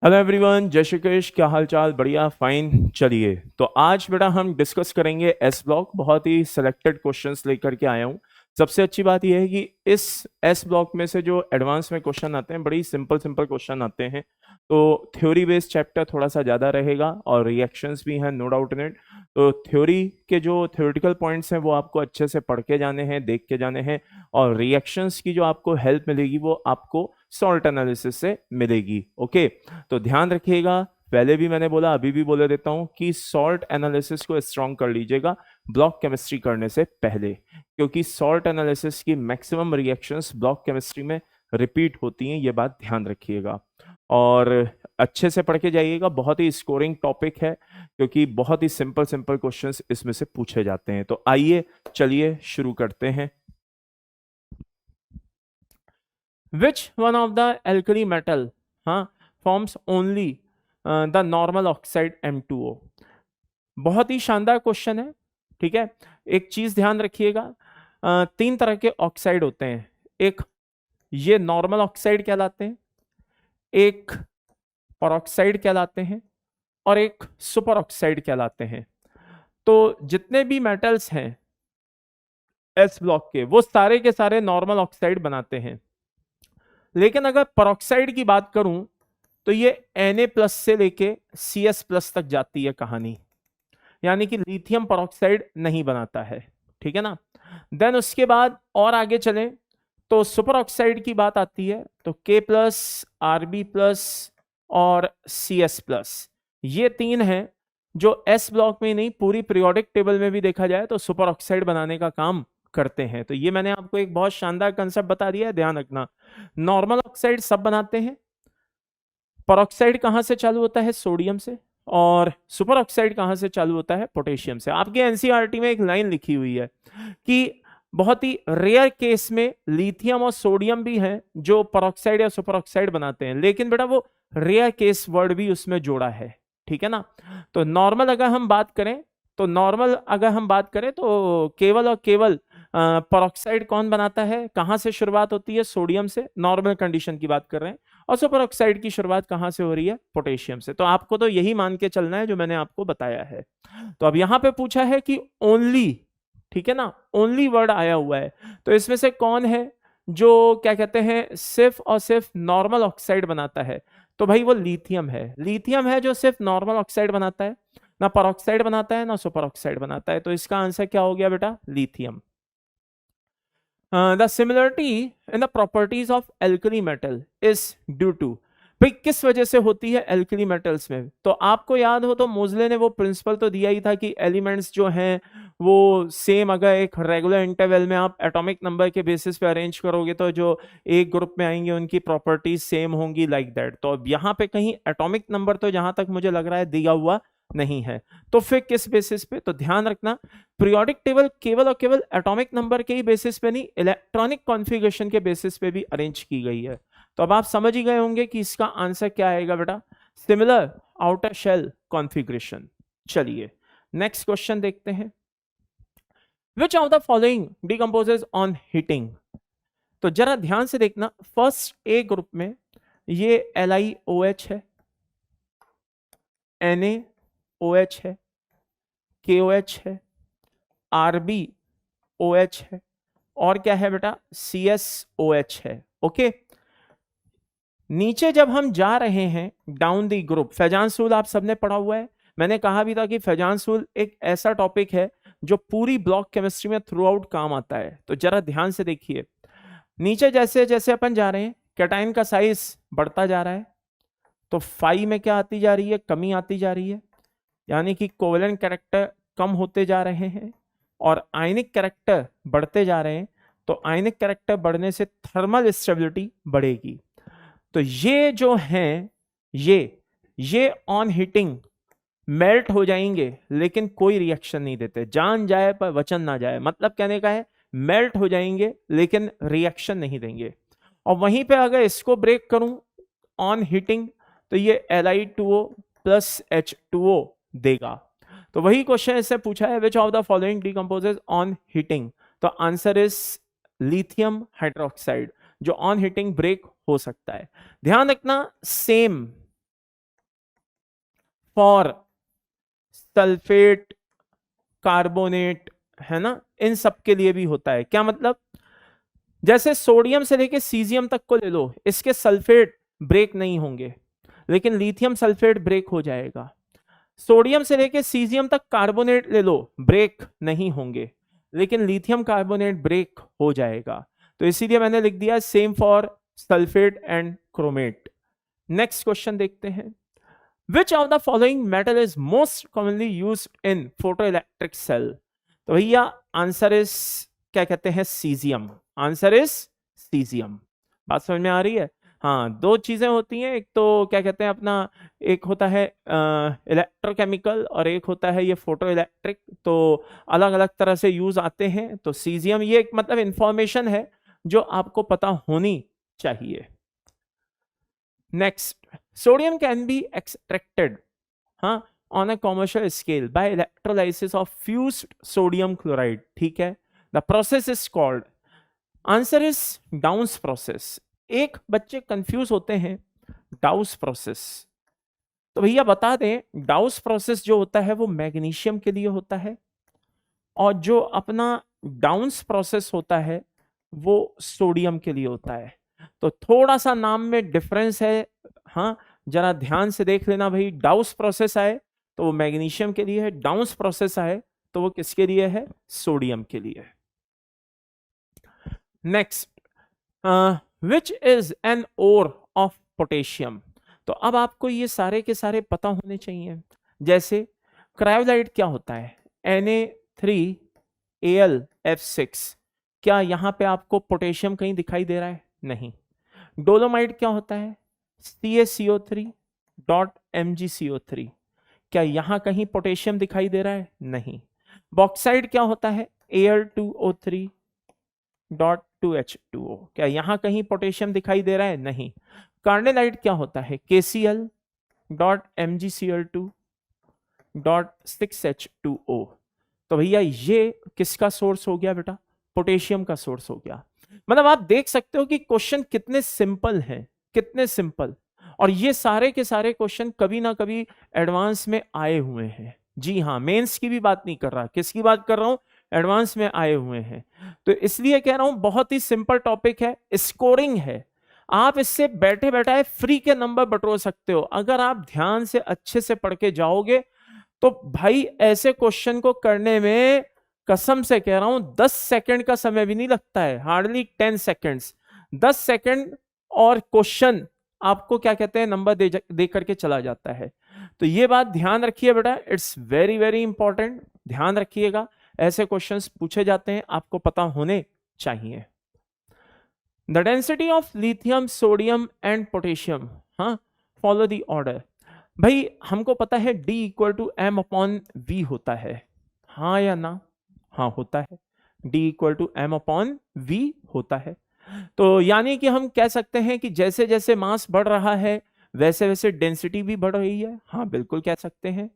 Hello everyone, जय श्री कृष्ण। क्या हाल चाल? बढ़िया, फाइन। चलिए, तो आज बेटा हम डिस्कस करेंगे एस ब्लॉक। बहुत ही सिलेक्टेड क्वेश्चंस लेकर के आया हूँ। सबसे अच्छी बात यह है कि इस एस ब्लॉक में से जो एडवांस में क्वेश्चन आते हैं, बड़ी सिंपल सिंपल क्वेश्चन आते हैं। तो थ्योरी बेस्ड चैप्टर थोड़ा सा ज़्यादा रहेगा और रिएक्शंस भी हैं, नो डाउट इन इट। तो थ्योरी के जो थ्योरेटिकल पॉइंट्स हैं वो आपको अच्छे से पढ़ के जाने हैं, देख के जाने हैं। और रिएक्शंस की जो आपको हेल्प मिलेगी वो आपको सॉल्ट एनालिसिस से मिलेगी। ओके, तो ध्यान रखिएगा, पहले भी मैंने बोला, अभी भी बोले देता हूं कि सॉल्ट एनालिसिस को स्ट्रॉन्ग कर लीजिएगा ब्लॉक केमिस्ट्री करने से पहले, क्योंकि सॉल्ट एनालिसिस की मैक्सिमम रिएक्शंस ब्लॉक केमिस्ट्री में रिपीट होती हैं, ये बात ध्यान रखिएगा। और अच्छे से पढ़ के जाइएगा, बहुत ही स्कोरिंग टॉपिक है, क्योंकि बहुत ही सिंपल सिंपल क्वेश्चंस इसमें से पूछे जाते हैं। तो आइए, चलिए शुरू करते हैं। Which one of the alkali metal forms only the normal oxide M2O? बहुत ही शानदार क्वेश्चन है। ठीक है, एक चीज ध्यान रखिएगा, तीन तरह के ऑक्साइड होते हैं। एक ये नॉर्मल ऑक्साइड कहलाते हैं, एक परऑक्साइड कहलाते हैं, और एक सुपर ऑक्साइड कहलाते हैं। तो जितने भी मेटल्स हैं एस ब्लॉक के, वो सारे के सारे नॉर्मल ऑक्साइड बनाते हैं। लेकिन अगर परऑक्साइड की बात करूं तो ये Na+ से लेके Cs+ तक जाती है कहानी, यानी कि लिथियम परऑक्साइड नहीं बनाता है। ठीक है ना। देन उसके बाद और आगे चलें तो सुपर ऑक्साइड की बात आती है, तो K+, Rb+ और Cs+, ये तीन हैं जो एस ब्लॉक में नहीं, पूरी पीरियोडिक टेबल में भी देखा जाए तो सुपर ऑक्साइड बनाने का काम करते हैं। तो ये मैंने आपको एक बहुत शानदार कंसेप्ट बता दिया है, ध्यान रखना। नॉर्मल ऑक्साइड सब बनाते हैं, परऑक्साइड कहां से चालू होता है? सोडियम से। और सुपर ऑक्साइड कहां से चालू होता है? पोटेशियम से। आपके एनसीईआरटी में एक लाइन लिखी हुई है कि बहुत ही रेयर केस में लिथियम और सोडियम भी हैं जो परऑक्साइड या सुपर ऑक्साइड बनाते हैं, लेकिन बेटा वो रेयर केस वर्ड भी उसमें जोड़ा है। ठीक है ना। तो नॉर्मल अगर हम बात करें तो केवल और केवल परऑक्साइड कौन बनाता है? कहां से शुरुआत होती है? सोडियम से, नॉर्मल कंडीशन की बात कर रहे हैं। और सुपर ऑक्साइड की शुरुआत कहां से हो रही है? पोटेशियम से। तो आपको तो यही मान के चलना है जो मैंने आपको बताया है। तो अब यहां पे पूछा है कि ओनली, ठीक है ना, ओनली वर्ड आया हुआ है, तो इसमें से कौन है जो क्या कहते हैं सिर्फ और सिर्फ नॉर्मल ऑक्साइड बनाता है? तो भाई वो लिथियम है। लिथियम है जो सिर्फ नॉर्मल ऑक्साइड बनाता है, ना परऑक्साइड बनाता है ना सुपर ऑक्साइड बनाता है। तो इसका आंसर क्या हो गया बेटा? Lithium. The similarity in the properties of alkali metal is due to, भाई किस वजह से होती है एल्कली मेटल्स में? तो आपको याद हो तो मोजले ने वो प्रिंसिपल तो दिया ही था कि एलिमेंट्स जो हैं वो सेम, अगर एक रेगुलर इंटरवल में आप एटॉमिक नंबर के बेसिस पे अरेंज करोगे तो जो एक ग्रुप में आएंगे उनकी प्रॉपर्टीज सेम होंगी, लाइक दैट। तो अब यहाँ पे कहीं एटॉमिक नंबर तो जहां तक मुझे लग रहा है दिया हुआ नहीं है, तो फिर किस बेसिस पे? तो ध्यान रखना, पीरियोडिक टेबल केवल और केवल एटॉमिक नंबर के ही बेसिस पे नहीं, इलेक्ट्रॉनिक कॉन्फ़िगरेशन के बेसिस पे भी अरेंज की गई है। तो अब आप समझ ही गए होंगे कि इसका आंसर क्या आएगा बेटा? Similar outer shell configuration. चलिए नेक्स्ट क्वेश्चन देखते हैं। Which of the following decomposes on heating? तो जरा ध्यान से देखना, फर्स्ट ए ग्रुप में ये LiOH है, NaOH है, KOH है, RbOH है, और क्या है बेटा? CSOH है। ओके, नीचे जब हम जा रहे हैं डाउन दी ग्रुप, फैजानसूल आप सबने पढ़ा हुआ है। मैंने कहा भी था कि फैजानसूल एक ऐसा टॉपिक है जो पूरी ब्लॉक केमिस्ट्री में थ्रू आउट काम आता है। तो जरा ध्यान से देखिए, नीचे जैसे जैसे अपन जा रहे हैं कैटाइन का साइज बढ़ता जा रहा है, तो फाई में क्या आती जा रही है? कमी आती जा रही है, यानी कि कोवेलेंट कैरेक्टर कम होते जा रहे हैं और आयनिक कैरेक्टर बढ़ते जा रहे हैं। तो आयनिक कैरेक्टर बढ़ने से थर्मल स्टेबिलिटी बढ़ेगी। तो ये जो हैं ये ऑन हीटिंग मेल्ट हो जाएंगे, लेकिन कोई रिएक्शन नहीं देते। जान जाए पर वचन ना जाए, मतलब कहने का है मेल्ट हो जाएंगे लेकिन रिएक्शन नहीं देंगे। और वहीं पे अगर इसको ब्रेक करूं ऑन हीटिंग, तो ये Li2O प्लस H2O देगा। तो वही क्वेश्चन इससे पूछा है, विच of the following decomposes on heating? तो आंसर इज लिथियम हाइड्रोक्साइड, जो ऑन हीटिंग ब्रेक हो सकता है। ध्यान रखना, सेम फॉर सल्फेट, कार्बोनेट, है ना, इन सब के लिए भी होता है। क्या मतलब, जैसे सोडियम से लेके सीजियम तक को ले लो, इसके सल्फेट ब्रेक नहीं होंगे, लेकिन लिथियम सल्फेट ब्रेक हो जाएगा। सोडियम से लेके सीजियम तक कार्बोनेट ले लो, ब्रेक नहीं होंगे, लेकिन लिथियम कार्बोनेट ब्रेक हो जाएगा। तो इसीलिए मैंने लिख दिया same for sulphate and chromate. Next question देखते हैं, which of the following metal is most commonly used in photoelectric cell? तो भैया आंसर इज, क्या कहते हैं, सीजियम। Answer is caesium. बात समझ में आ रही है? हाँ, दो चीजें होती हैं, एक तो क्या कहते हैं अपना, एक होता है इलेक्ट्रोकेमिकल और एक होता है ये फोटो इलेक्ट्रिक, तो अलग अलग तरह से यूज आते हैं। तो सीजियम ये एक मतलब इंफॉर्मेशन है जो आपको पता होनी चाहिए। Next, sodium can be extracted, हाँ, on a commercial scale by electrolysis of fused sodium chloride. ठीक है, the process is called, answer is Downs process. एक बच्चे कंफ्यूज होते हैं डाउस प्रोसेस, तो भैया बता दें, डाउस प्रोसेस जो होता है वो मैग्नीशियम के लिए होता है, और जो अपना डाउन्स प्रोसेस होता है वो सोडियम के लिए होता है। तो थोड़ा सा नाम में डिफरेंस है, हाँ, जरा ध्यान से देख लेना भाई। डाउस प्रोसेस आए तो वो मैग्नीशियम के लिए है, डाउन्स प्रोसेस आए तो वो किसके लिए है? सोडियम के लिए। Next, which is an ore of potassium? तो अब आपको ये सारे के सारे पता होने चाहिए। जैसे क्रायोलाइट क्या होता है? Na3Al(F6), क्या यहां पे आपको पोटेशियम कहीं दिखाई दे रहा है? नहीं। डोलोमाइट क्या होता है? CaCO3.MgCO3, क्या यहां कहीं पोटेशियम दिखाई दे रहा है? नहीं। बॉक्साइट क्या होता है? Al2O3.2H2O, क्या यहां कहीं पोटेशियम दिखाई दे रहा है? नहीं। कार्नेलाइट क्या होता है? KCl.MgCl2.6H2O। तो भैया ये किसका सोर्स हो गया बेटा? पोटेशियम का सोर्स हो गया। मतलब आप देख सकते हो कि क्वेश्चन कितने सिंपल हैं, कितने सिंपल, और ये सारे के सारे क्वेश्चन कभी ना कभी एडवांस में आए हुए हैं। जी हाँ, मेंस की भी बात नहीं कर रहा, किसकी बात कर रहा हूं? एडवांस में आए हुए हैं। तो इसलिए कह रहा हूं बहुत ही सिंपल टॉपिक है, स्कोरिंग है, आप इससे बैठे बैठाए फ्री के नंबर बटोर सकते हो। अगर आप ध्यान से अच्छे से पढ़ के जाओगे तो भाई ऐसे क्वेश्चन को करने में कसम से कह रहा हूं 10 सेकंड का समय भी नहीं लगता है, हार्डली 10 सेकंड्स। 10 सेकंड और क्वेश्चन आपको क्या कहते हैं, नंबर दे करके चला जाता है। तो ये बात ध्यान रखिए बेटा, इट्स वेरी वेरी इंपॉर्टेंट, ध्यान रखिएगा। ऐसे क्वेश्चंस पूछे जाते हैं, आपको पता होने चाहिए। The density of lithium, sodium and potassium, हाँ, फॉलो द ऑर्डर। भाई हमको पता है D=M/V होता है, हाँ या ना? हाँ होता है, D=M/V होता है। तो यानी कि हम कह सकते हैं कि जैसे जैसे मास बढ़ रहा है वैसे वैसे डेंसिटी भी बढ़ रही है। हाँ बिल्कुल कह सकते हैं।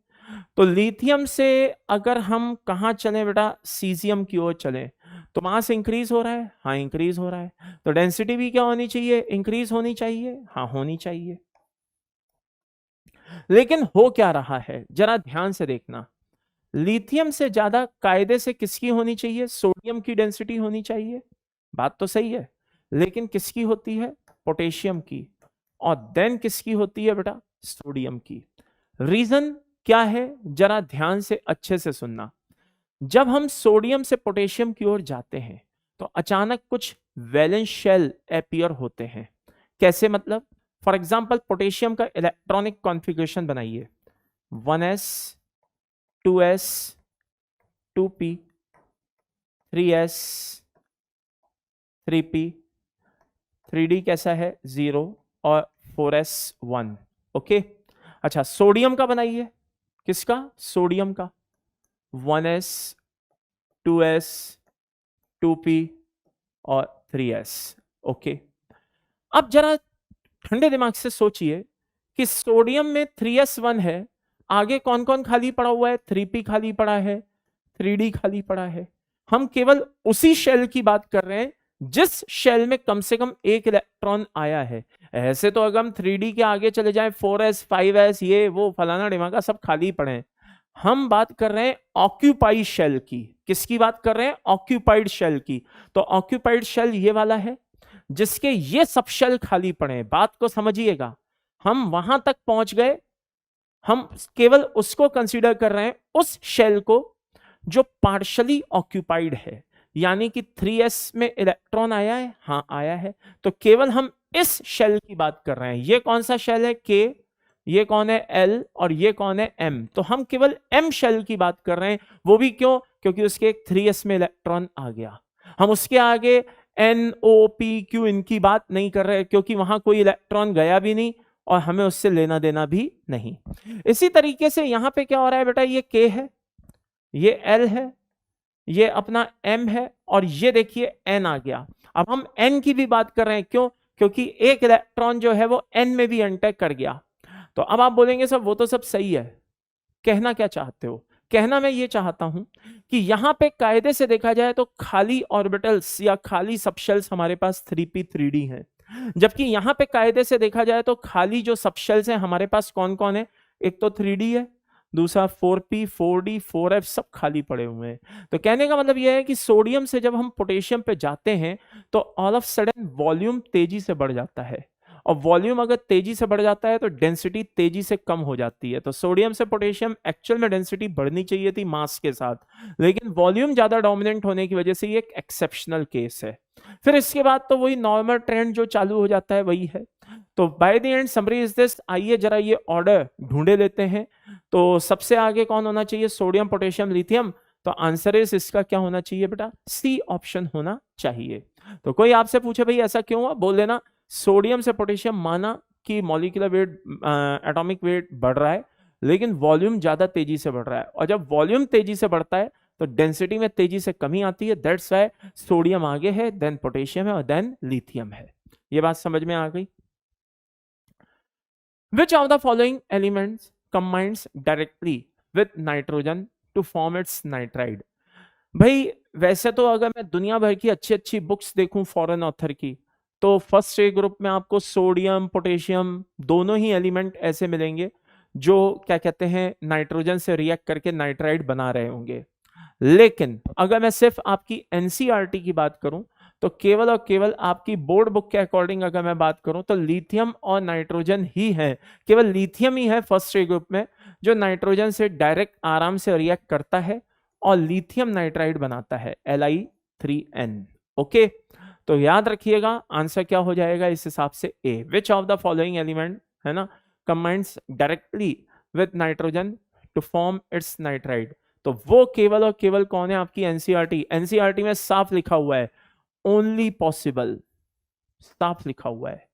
तो लिथियम से अगर हम कहाँ चलें बेटा? सीजियम की ओर चलें, तो मास इंक्रीज हो रहा है, हाँ इंक्रीज हो रहा है, तो डेंसिटी भी क्या होनी चाहिए? इंक्रीज होनी चाहिए, हाँ होनी चाहिए। लेकिन हो क्या रहा है, जरा ध्यान से देखना। लिथियम से ज्यादा कायदे से किसकी होनी चाहिए? सोडियम की डेंसिटी होनी चाहिए, बात तो सही है, लेकिन किसकी होती है? पोटेशियम की। और देन किसकी होती है बेटा? सोडियम की। रीजन क्या है, जरा ध्यान से अच्छे से सुनना। जब हम सोडियम से पोटेशियम की ओर जाते हैं तो अचानक कुछ वैलेंस शेल अपीयर होते हैं। कैसे मतलब? फॉर एग्जांपल पोटेशियम का इलेक्ट्रॉनिक कॉन्फ़िगरेशन बनाइए, 1s 2s 2p 3s 3p 3d कैसा है? 0 और 4s 1। ओके, अच्छा सोडियम का बनाइए, किसका? सोडियम का, 1s 2s 2p और 3s। ओके, अब जरा ठंडे दिमाग से सोचिए कि सोडियम में 3s1 है, आगे कौन कौन खाली पड़ा हुआ है? 3p खाली पड़ा है, 3d खाली पड़ा है। हम केवल उसी शेल की बात कर रहे हैं जिस शेल में कम से कम एक इलेक्ट्रॉन आया है। ऐसे तो अगर हम 3D के आगे चले जाएं 4s 5s ये वो फलाना ढिमाका सब खाली पड़े हैं। हम बात कर रहे हैं ऑक्यूपाइड शेल की। किसकी बात कर रहे हैं? ऑक्यूपाइड शेल की। तो ऑक्यूपाइड शेल ये वाला है जिसके ये सब शेल खाली पड़े हैं। बात को समझिएगा, हम वहां तक पहुंच गए, हम केवल उसको कंसीडर कर रहे हैं, उस शेल को जो पार्शली ऑक्यूपाइड है, यानी कि 3s में इलेक्ट्रॉन आया है, हाँ आया है, तो केवल हम इस शेल की बात कर रहे हैं। ये कौन सा शेल है? K, ये कौन है? L, और ये कौन है? M। तो हम केवल M शेल की बात कर रहे हैं। वो भी क्यों? क्योंकि उसके एक 3s में इलेक्ट्रॉन आ गया। हम उसके आगे N, O, P, Q इनकी बात नहीं कर रहे, क्योंकि वहां कोई इलेक्ट्रॉन गया भी नहीं और हमें उससे लेना देना भी नहीं। इसी तरीके से यहां पे क्या हो रहा है बेटा? ये K है, ये L है, ये अपना M है, और ये देखिए N आ गया। अब हम N की भी बात कर रहे हैं, क्यों? क्योंकि एक इलेक्ट्रॉन जो है वो N में भी एंटर कर गया। तो अब आप बोलेंगे सर वो तो सब सही है, कहना क्या चाहते हो? कहना मैं ये चाहता हूं कि यहां पे कायदे से देखा जाए तो खाली ऑर्बिटल्स या खाली सबशेल्स हमारे पास 3p 3d हैं, जबकि यहां पे कायदे से देखा जाए तो खाली जो सबशेल्स हैं हमारे पास कौन कौन है? एक तो 3d है, दूसरा 4p 4d 4f सब खाली पड़े हुए हैं। तो कहने का मतलब यह है कि सोडियम से जब हम पोटेशियम पे जाते हैं तो ऑल ऑफ सडन वॉल्यूम तेजी से बढ़ जाता है, और वॉल्यूम अगर तेजी से बढ़ जाता है तो डेंसिटी तेजी से कम हो जाती है। तो सोडियम से पोटेशियम एक्चुअल में डेंसिटी बढ़नी चाहिए थी मास के साथ, लेकिन वॉल्यूम ज्यादा डोमिनेंट होने की वजह से ये एक एक्सेप्शनल केस है। फिर इसके बाद तो वही नॉर्मल ट्रेंड जो चालू हो जाता है वही है। तो by the end summary is this, आइए जरा ये ऑर्डर ढूंढे लेते हैं। तो सबसे आगे कौन होना चाहिए? Sodium potassium lithium. तो आंसर इज इसका क्या होना चाहिए बेटा? सी ऑप्शन होना चाहिए। तो कोई आपसे पूछे भाई ऐसा क्यों हुआ, बोल देना सोडियम से पोटेशियम माना कि मॉलिक्यूलर वेट एटॉमिक वेट बढ़ रहा है, लेकिन वॉल्यूम ज्यादा तेजी से बढ़ रहा है, और जब वॉल्यूम तेजी से बढ़ता है तो डेंसिटी में तेजी से कमी आती है। दैट्स व्हाई सोडियम आगे है, देन पोटेशियम है, और देन लिथियम है। ये बात समझ में आ गई? Which of the following elements combines directly with nitrogen to form its nitride? भाई वैसे तो अगर मैं दुनिया भर की अच्छी अच्छी बुक्स देखूं फॉरेन ऑथर की, तो फर्स्ट ए ग्रुप में आपको सोडियम पोटेशियम दोनों ही एलिमेंट ऐसे मिलेंगे जो क्या कहते हैं नाइट्रोजन से रिएक्ट करके नाइट्राइड बना रहे होंगे। लेकिन अगर मैं सिर्फ आपकी एनसीईआरटी की बात करूं तो केवल और केवल आपकी बोर्ड बुक के अकॉर्डिंग अगर मैं बात करूं तो लिथियम और नाइट्रोजन ही है, केवल लिथियम ही है फर्स्ट ए ग्रुप में जो नाइट्रोजन से डायरेक्ट आराम से रिएक्ट करता है और लिथियम नाइट्राइड बनाता है Li3n। ओके, तो याद रखिएगा आंसर क्या हो जाएगा इस हिसाब से A. Which of the following element है ना combines directly with nitrogen to form its nitride? तो वो केवल और केवल कौन है? आपकी एनसीईआरटी। एनसीईआरटी में साफ लिखा हुआ है ओनली पॉसिबल, साफ लिखा हुआ है।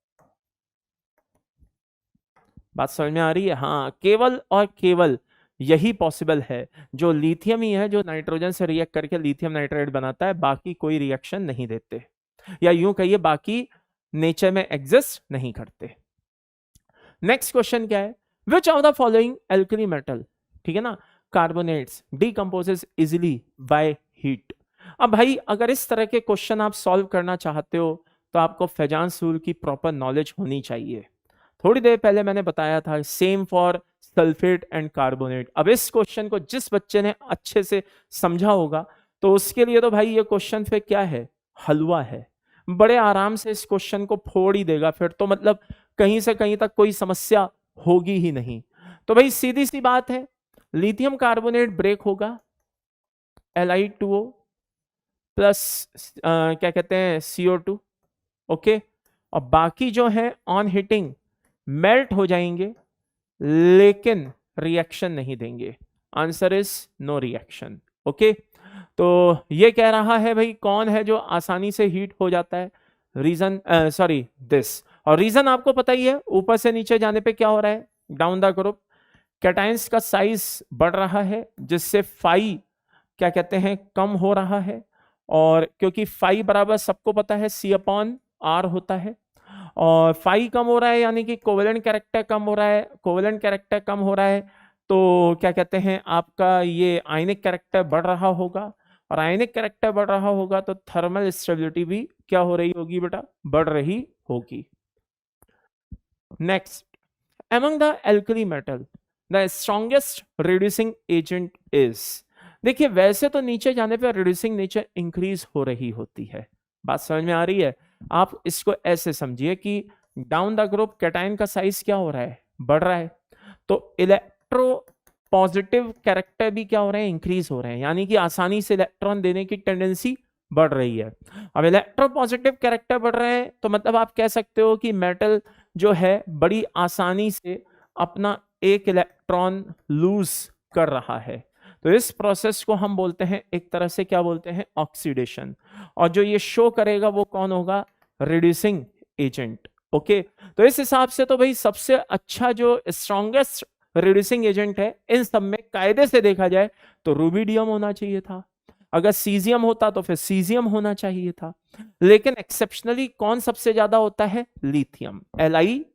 बात समझ में आ रही है? हाँ, केवल और केवल यही पॉसिबल है, जो लिथियम ही है जो नाइट्रोजन से रिएक्ट करके लिथियम नाइट्राइड बनाता है, बाकी कोई रिएक्शन नहीं देते, या यूं कहिए बाकी नेचर में एग्जिस्ट नहीं करते। नेक्स्ट क्वेश्चन क्या है? विच of the following alkali metal, ठीक है ना, carbonates decomposes easily by heat? अब भाई अगर इस तरह के क्वेश्चन आप सॉल्व करना चाहते हो तो आपको फेजांस रूल की प्रॉपर नॉलेज होनी चाहिए। थोड़ी देर पहले मैंने बताया था same for sulphate and carbonate. अब इस क्वेश्चन को जिस बच्चे ने अच्छे से समझा होगा तो उसके लिए तो भाई ये क्वेश्चन फिर क्या है? हलवा है। बड़े आराम से इस क्वेश्चन को फोड़ ही देगा, फिर तो मतलब कहीं से कहीं तक कोई समस्या होगी ही नहीं। तो भाई सीधी सी बात है, लिथियम कार्बोनेट ब्रेक होगा Li2O प्लस क्या कहते हैं CO2। ओके, और बाकी जो है ऑन हीटिंग मेल्ट हो जाएंगे लेकिन रिएक्शन नहीं देंगे। Answer is no reaction. Okay, तो ये कह रहा है भाई कौन है जो आसानी से हीट हो जाता है? रीजन सॉरी दिस, और रीजन आपको पता ही है, ऊपर से नीचे जाने पे क्या हो रहा है? डाउन द ग्रुप कैटाइंस का साइज बढ़ रहा है जिससे फाई क्या कहते हैं कम हो रहा है, और क्योंकि फाई बराबर सबको पता है C/R होता है, और फाई कम हो रहा है यानी कि कोवेलेंट कैरेक्टर कम हो रहा है। कोवेलेंट कैरेक्टर कम हो रहा है तो क्या कहते हैं आपका ये आयनिक कैरेक्टर बढ़ रहा होगा, और आयनिक कैरेक्टर बढ़ रहा होगा तो थर्मल स्टेबिलिटी भी क्या हो रही होगी बेटा? बढ़ रही होगी। Next, among the alkali metal the strongest reducing agent is, देखिए वैसे तो नीचे जाने पे रिड्यूसिंग नेचर इंक्रीज हो रही होती है, बात समझ में आ रही है। आप इसको ऐसे समझिए कि डाउन द ग्रुप कैटायन का साइज क्या हो रहा है, बढ़ रहा है, तो इलेक्ट्रो पॉजिटिव कैरेक्टर भी क्या हो रहे हैं, इंक्रीज हो रहे हैं, यानी कि आसानी से इलेक्ट्रॉन देने की टेंडेंसी बढ़ रही है। अब इलेक्ट्रो पॉजिटिव कैरेक्टर बढ़ रहे हैं तो मतलब आप कह सकते हो कि मेटल जो है बड़ी आसानी से अपना एक इलेक्ट्रॉन लूज कर रहा है। तो इस प्रोसेस को हम बोलते हैं एक तरह से क्या बोलते हैं, ऑक्सीडेशन। और जो ये शो करेगा वो कौन होगा, रिड्यूसिंग एजेंट। ओके, तो इस हिसाब से तो भाई सबसे अच्छा जो स्ट्रॉन्गेस्ट रिड्यूसिंग एजेंट है इन सब में कायदे से देखा जाए तो रूबिडियम होना चाहिए था, अगर सीजियम होता तो फिर सीजियम होना चाहिए था, लेकिन एक्सेप्शनली कौन सबसे ज्यादा होता है, लिथियम, Li+।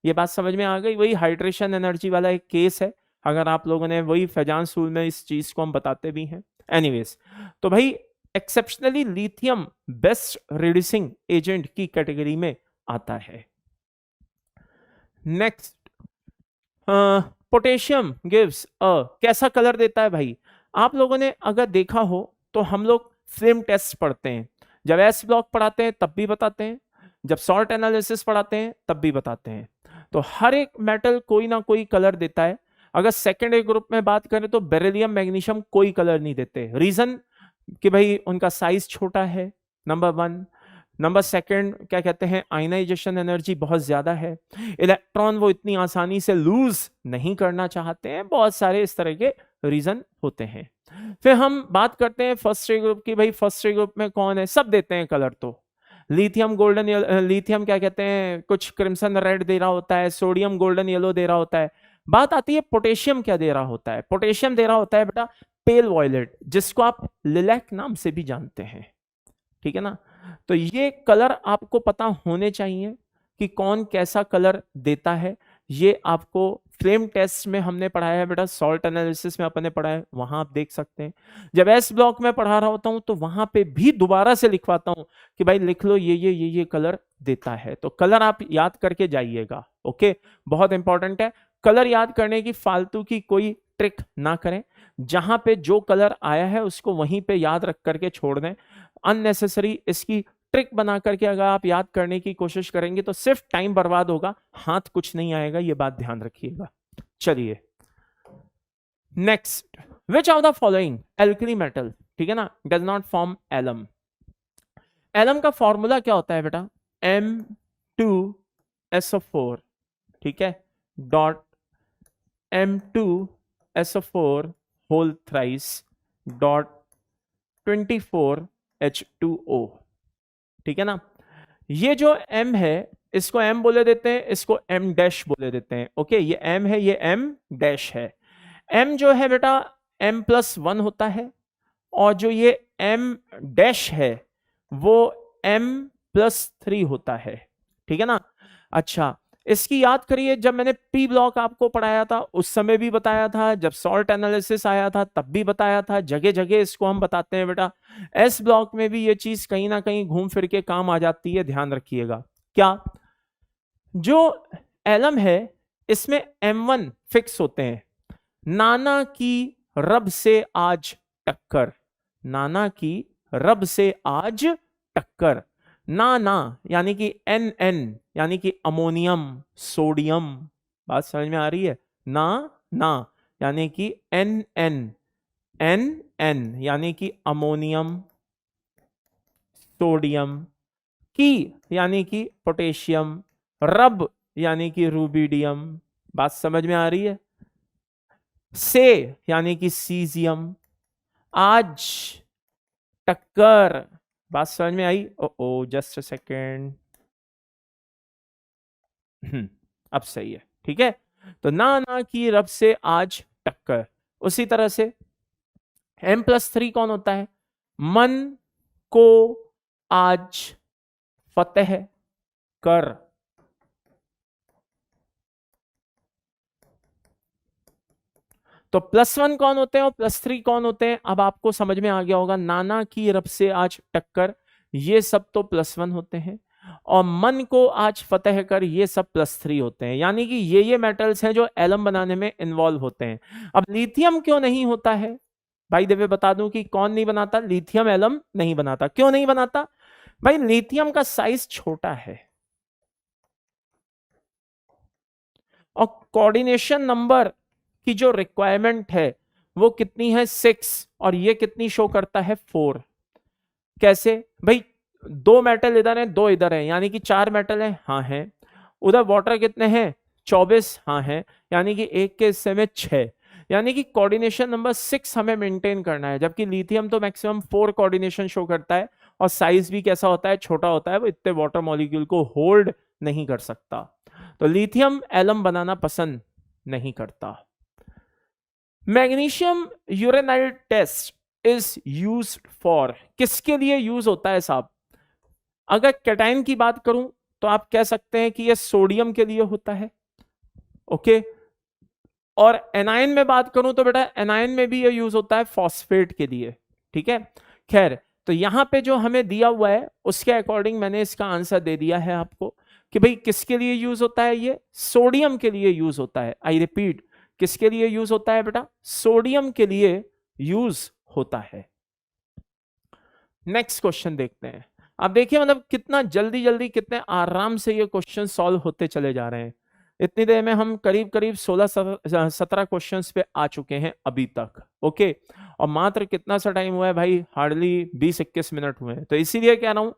ये बात समझ में आ गई, वही हाइड्रेशन एनर्जी वाला एक केस है, अगर आप लोगों ने वही फैजान सूल में इस चीज को हम बताते भी हैं। एनीवेज, तो भाई exceptionally lithium best reducing agent की कैटेगरी में आता है। नेक्स्ट, पोटेशियम गिव्स कैसा कलर देता है भाई, आप लोगों ने अगर देखा हो तो हम लोग फ्लेम टेस्ट पढ़ते हैं, जब एस ब्लॉक पढ़ाते हैं तब भी बताते हैं, जब सॉल्ट एनालिसिस पढ़ाते हैं तब भी बताते हैं। तो हर एक मेटल कोई ना कोई कलर देता है। अगर सेकेंडरी ग्रुप में बात करें तो बेरिलियम मैग्नीशियम कोई कलर नहीं देते, रीजन कि भाई उनका साइज छोटा है, नंबर 1। नंबर 2 क्या कहते हैं, आयनाइजेशन एनर्जी बहुत ज्यादा है, इलेक्ट्रॉन वो इतनी आसानी से लूज नहीं करना चाहते हैं, बहुत सारे इस तरह के रीजन होते हैं। फिर हम बात करते हैं फर्स्ट ग्रुप की, भाई फर्स्ट ग्रुप में कौन है, सब देते हैं कलर, तो लिथियम गोल्डन, लिथियम क्या कहते हैं, कुछ क्रिम्सन रेड दे रहा होता है, सोडियम गोल्डन येलो दे रहा होता है। बात आती है पोटेशियम क्या दे रहा होता है, पोटेशियम दे रहा होता है बेटा पेल वॉयलेट, जिसको आप लिलैक नाम से भी जानते हैं, ठीक है ना। तो ये कलर आपको पता होने चाहिए कि कौन कैसा कलर देता है, ये आपको फ्लेम टेस्ट में हमने पढ़ाया है बेटा, सॉल्ट एनालिसिस में अपन ने पढ़ा है, वहां आप देख सकते हैं। जब एस ब्लॉक में पढ़ा रहा होता हूं तो वहां पे भी दोबारा से लिखवाता हूं कि भाई लिख लो ये कलर देता है, तो कलर आप याद करके जाइएगा। ओके, बहुत इंपॉर्टेंट है, कलर याद करने की फालतू की कोई ट्रिक ना करें, जहां पे जो कलर आया है उसको वहीं पे याद रख करके छोड़ दें। अननेसेसरी इसकी ट्रिक बना करके अगर आप याद करने की कोशिश करेंगे तो सिर्फ टाइम बर्बाद होगा, हाथ कुछ नहीं आएगा, ये बात ध्यान रखिएगा। चलिए next, which of the following alkali metal, ठीक है ना, does not form alum. Alum का फॉर्मूला क्या होता है बेटा, M2SO4, ठीक है, dot M2SO4 whole thrice dot 24H2O, ठीक है ना। ये जो M है इसको M बोले देते हैं, इसको M डैश बोले देते हैं। ओके, ये M है, ये M डैश है। M जो है बेटा M+1 होता है, और जो ये M डैश है वो M+3 होता है, ठीक है ना। अच्छा, इसकी याद करिए, जब मैंने पी ब्लॉक आपको पढ़ाया था उस समय भी बताया था, जब सॉल्ट एनालिसिस आया था तब भी बताया था, जगह जगह इसको हम बताते हैं बेटा। एस ब्लॉक में भी ये चीज कहीं ना कहीं घूम फिर के काम आ जाती है, ध्यान रखिएगा। क्या, जो एलम है इसमें M1 फिक्स होते हैं, नाना की रब से आज टक्कर, नाना की रब से आज टक्कर, ना यानी कि NN यानी कि अमोनियम सोडियम, बात समझ में आ रही है, ना यानी कि NN यानी कि अमोनियम सोडियम, की यानी कि पोटेशियम, रब यानी कि रूबिडियम, बात समझ में आ रही है, से यानी कि सीजियम, आज टक्कर, बात समझ में आई। ओ जस्ट अ सेकेंड, अब सही है, ठीक है। तो ना की रब से आज टक्कर। उसी तरह से M+3 कौन होता है, मन को आज फतेह कर, तो +1 कौन होते हैं और +3 कौन होते हैं, अब आपको समझ में आ गया होगा। नाना की रब से आज टक्कर, ये सब तो +1 होते हैं, और मन को आज फतेह कर ये सब +3 होते हैं, यानी कि ये मेटल्स हैं जो एलम बनाने में इन्वॉल्व होते हैं। अब लिथियम क्यों नहीं होता है भाई, देवे बता दूं कि कौन नहीं बनाता, लिथियम एलम नहीं बनाता। क्यों नहीं बनाता भाई, लिथियम का साइज छोटा है और कोऑर्डिनेशन नंबर की जो रिक्वायरमेंट है वो कितनी है 6, और ये कितनी शो करता है 4। कैसे भाई, 2 मेटल इधर है 2 इधर है, यानी कि 4 मेटल है, हाँ है। उधर वाटर कितने हैं 24, हाँ है, यानी कि एक के हिस्से में 6, यानी कि कोऑर्डिनेशन नंबर 6 हमें मेंटेन करना है। जबकि लिथियम तो मैक्सिमम 4 कोऑर्डिनेशन शो करता है और साइज भी कैसा होता है, छोटा होता है, वो इतने वाटर मॉलिक्यूल को होल्ड नहीं कर सकता। तो लिथियम एलम बनाना पसंद नहीं करता। Magnesium uranyl test is used for, किसके लिए यूज होता है साहब? अगर कैटाइन की बात करूं तो आप कह सकते हैं कि यह सोडियम के लिए होता है, ओके। और एनायन में बात करूं तो बेटा एनायन में भी यह यूज होता है फॉस्फेट के लिए, ठीक है। खैर, तो यहां पे जो हमें दिया हुआ है उसके अकॉर्डिंग मैंने इसका आंसर दे दिया है आपको कि भाई किसके लिए यूज होता है, ये सोडियम के लिए यूज होता है। आई रिपीट, किसके लिए यूज होता है बेटा? सोडियम के लिए यूज होता है। नेक्स्ट क्वेश्चन देखते हैं। अब देखिए मतलब कितना जल्दी जल्दी कितने आराम से ये क्वेश्चन सॉल्व होते चले जा रहे हैं। इतनी देर में हम करीब करीब 16-17 क्वेश्चंस पे आ चुके हैं अभी तक, ओके। और मात्र कितना सा टाइम हुआ है भाई, हार्डली 20-21 मिनट हुए हैं। तो इसीलिए कह रहा हूं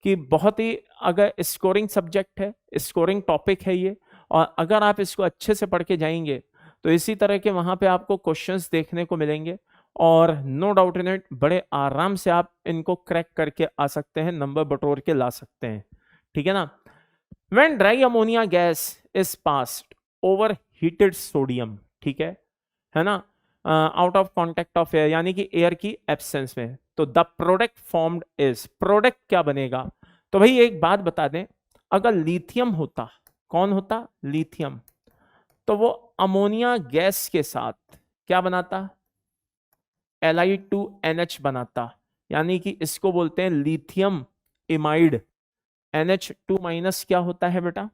कि बहुत ही अगर स्कोरिंग सब्जेक्ट है, स्कोरिंग टॉपिक है ये, और अगर आप इसको अच्छे से पढ़ के जाएंगे तो इसी तरह के वहां पे आपको क्वेश्चंस देखने को मिलेंगे और नो डाउट इन इट बड़े आराम से आप इनको क्रैक करके आ सकते हैं, नंबर बटोर के ला सकते हैं, ठीक है ना। When dry ammonia gas is passed over heated sodium, ठीक है ना, out of contact of air, यानी कि एयर की एब्सेंस में, तो the product formed is, product क्या बनेगा? तो भाई एक बात बता दें, अगर लिथियम होता, कौन होता? लिथियम, तो वो अमोनिया गैस के साथ क्या बनाता? Li2NH बनाता, यानी कि इसको बोलते हैं लिथियम इमाइड। NH2 माइनस क्या होता है बेटा?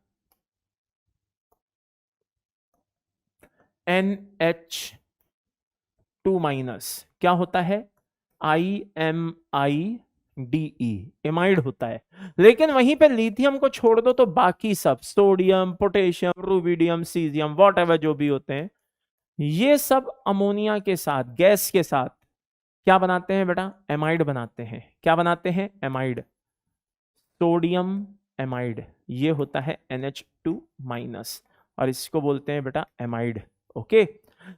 NH2 माइनस क्या होता है? IMIDE, इमाइड होता है। लेकिन वहीं पे लिथियम को छोड़ दो तो बाकी सब sodium, potassium, rubidium, caesium, whatever जो भी होते हैं, ये सब अमोनिया के साथ, गैस के साथ क्या बनाते हैं बेटा? एमाइड बनाते हैं। क्या बनाते हैं? एमाइड, सोडियम एमाइड, ये होता है NH2 माइनस, और इसको बोलते हैं बेटा एमाइड, ओके।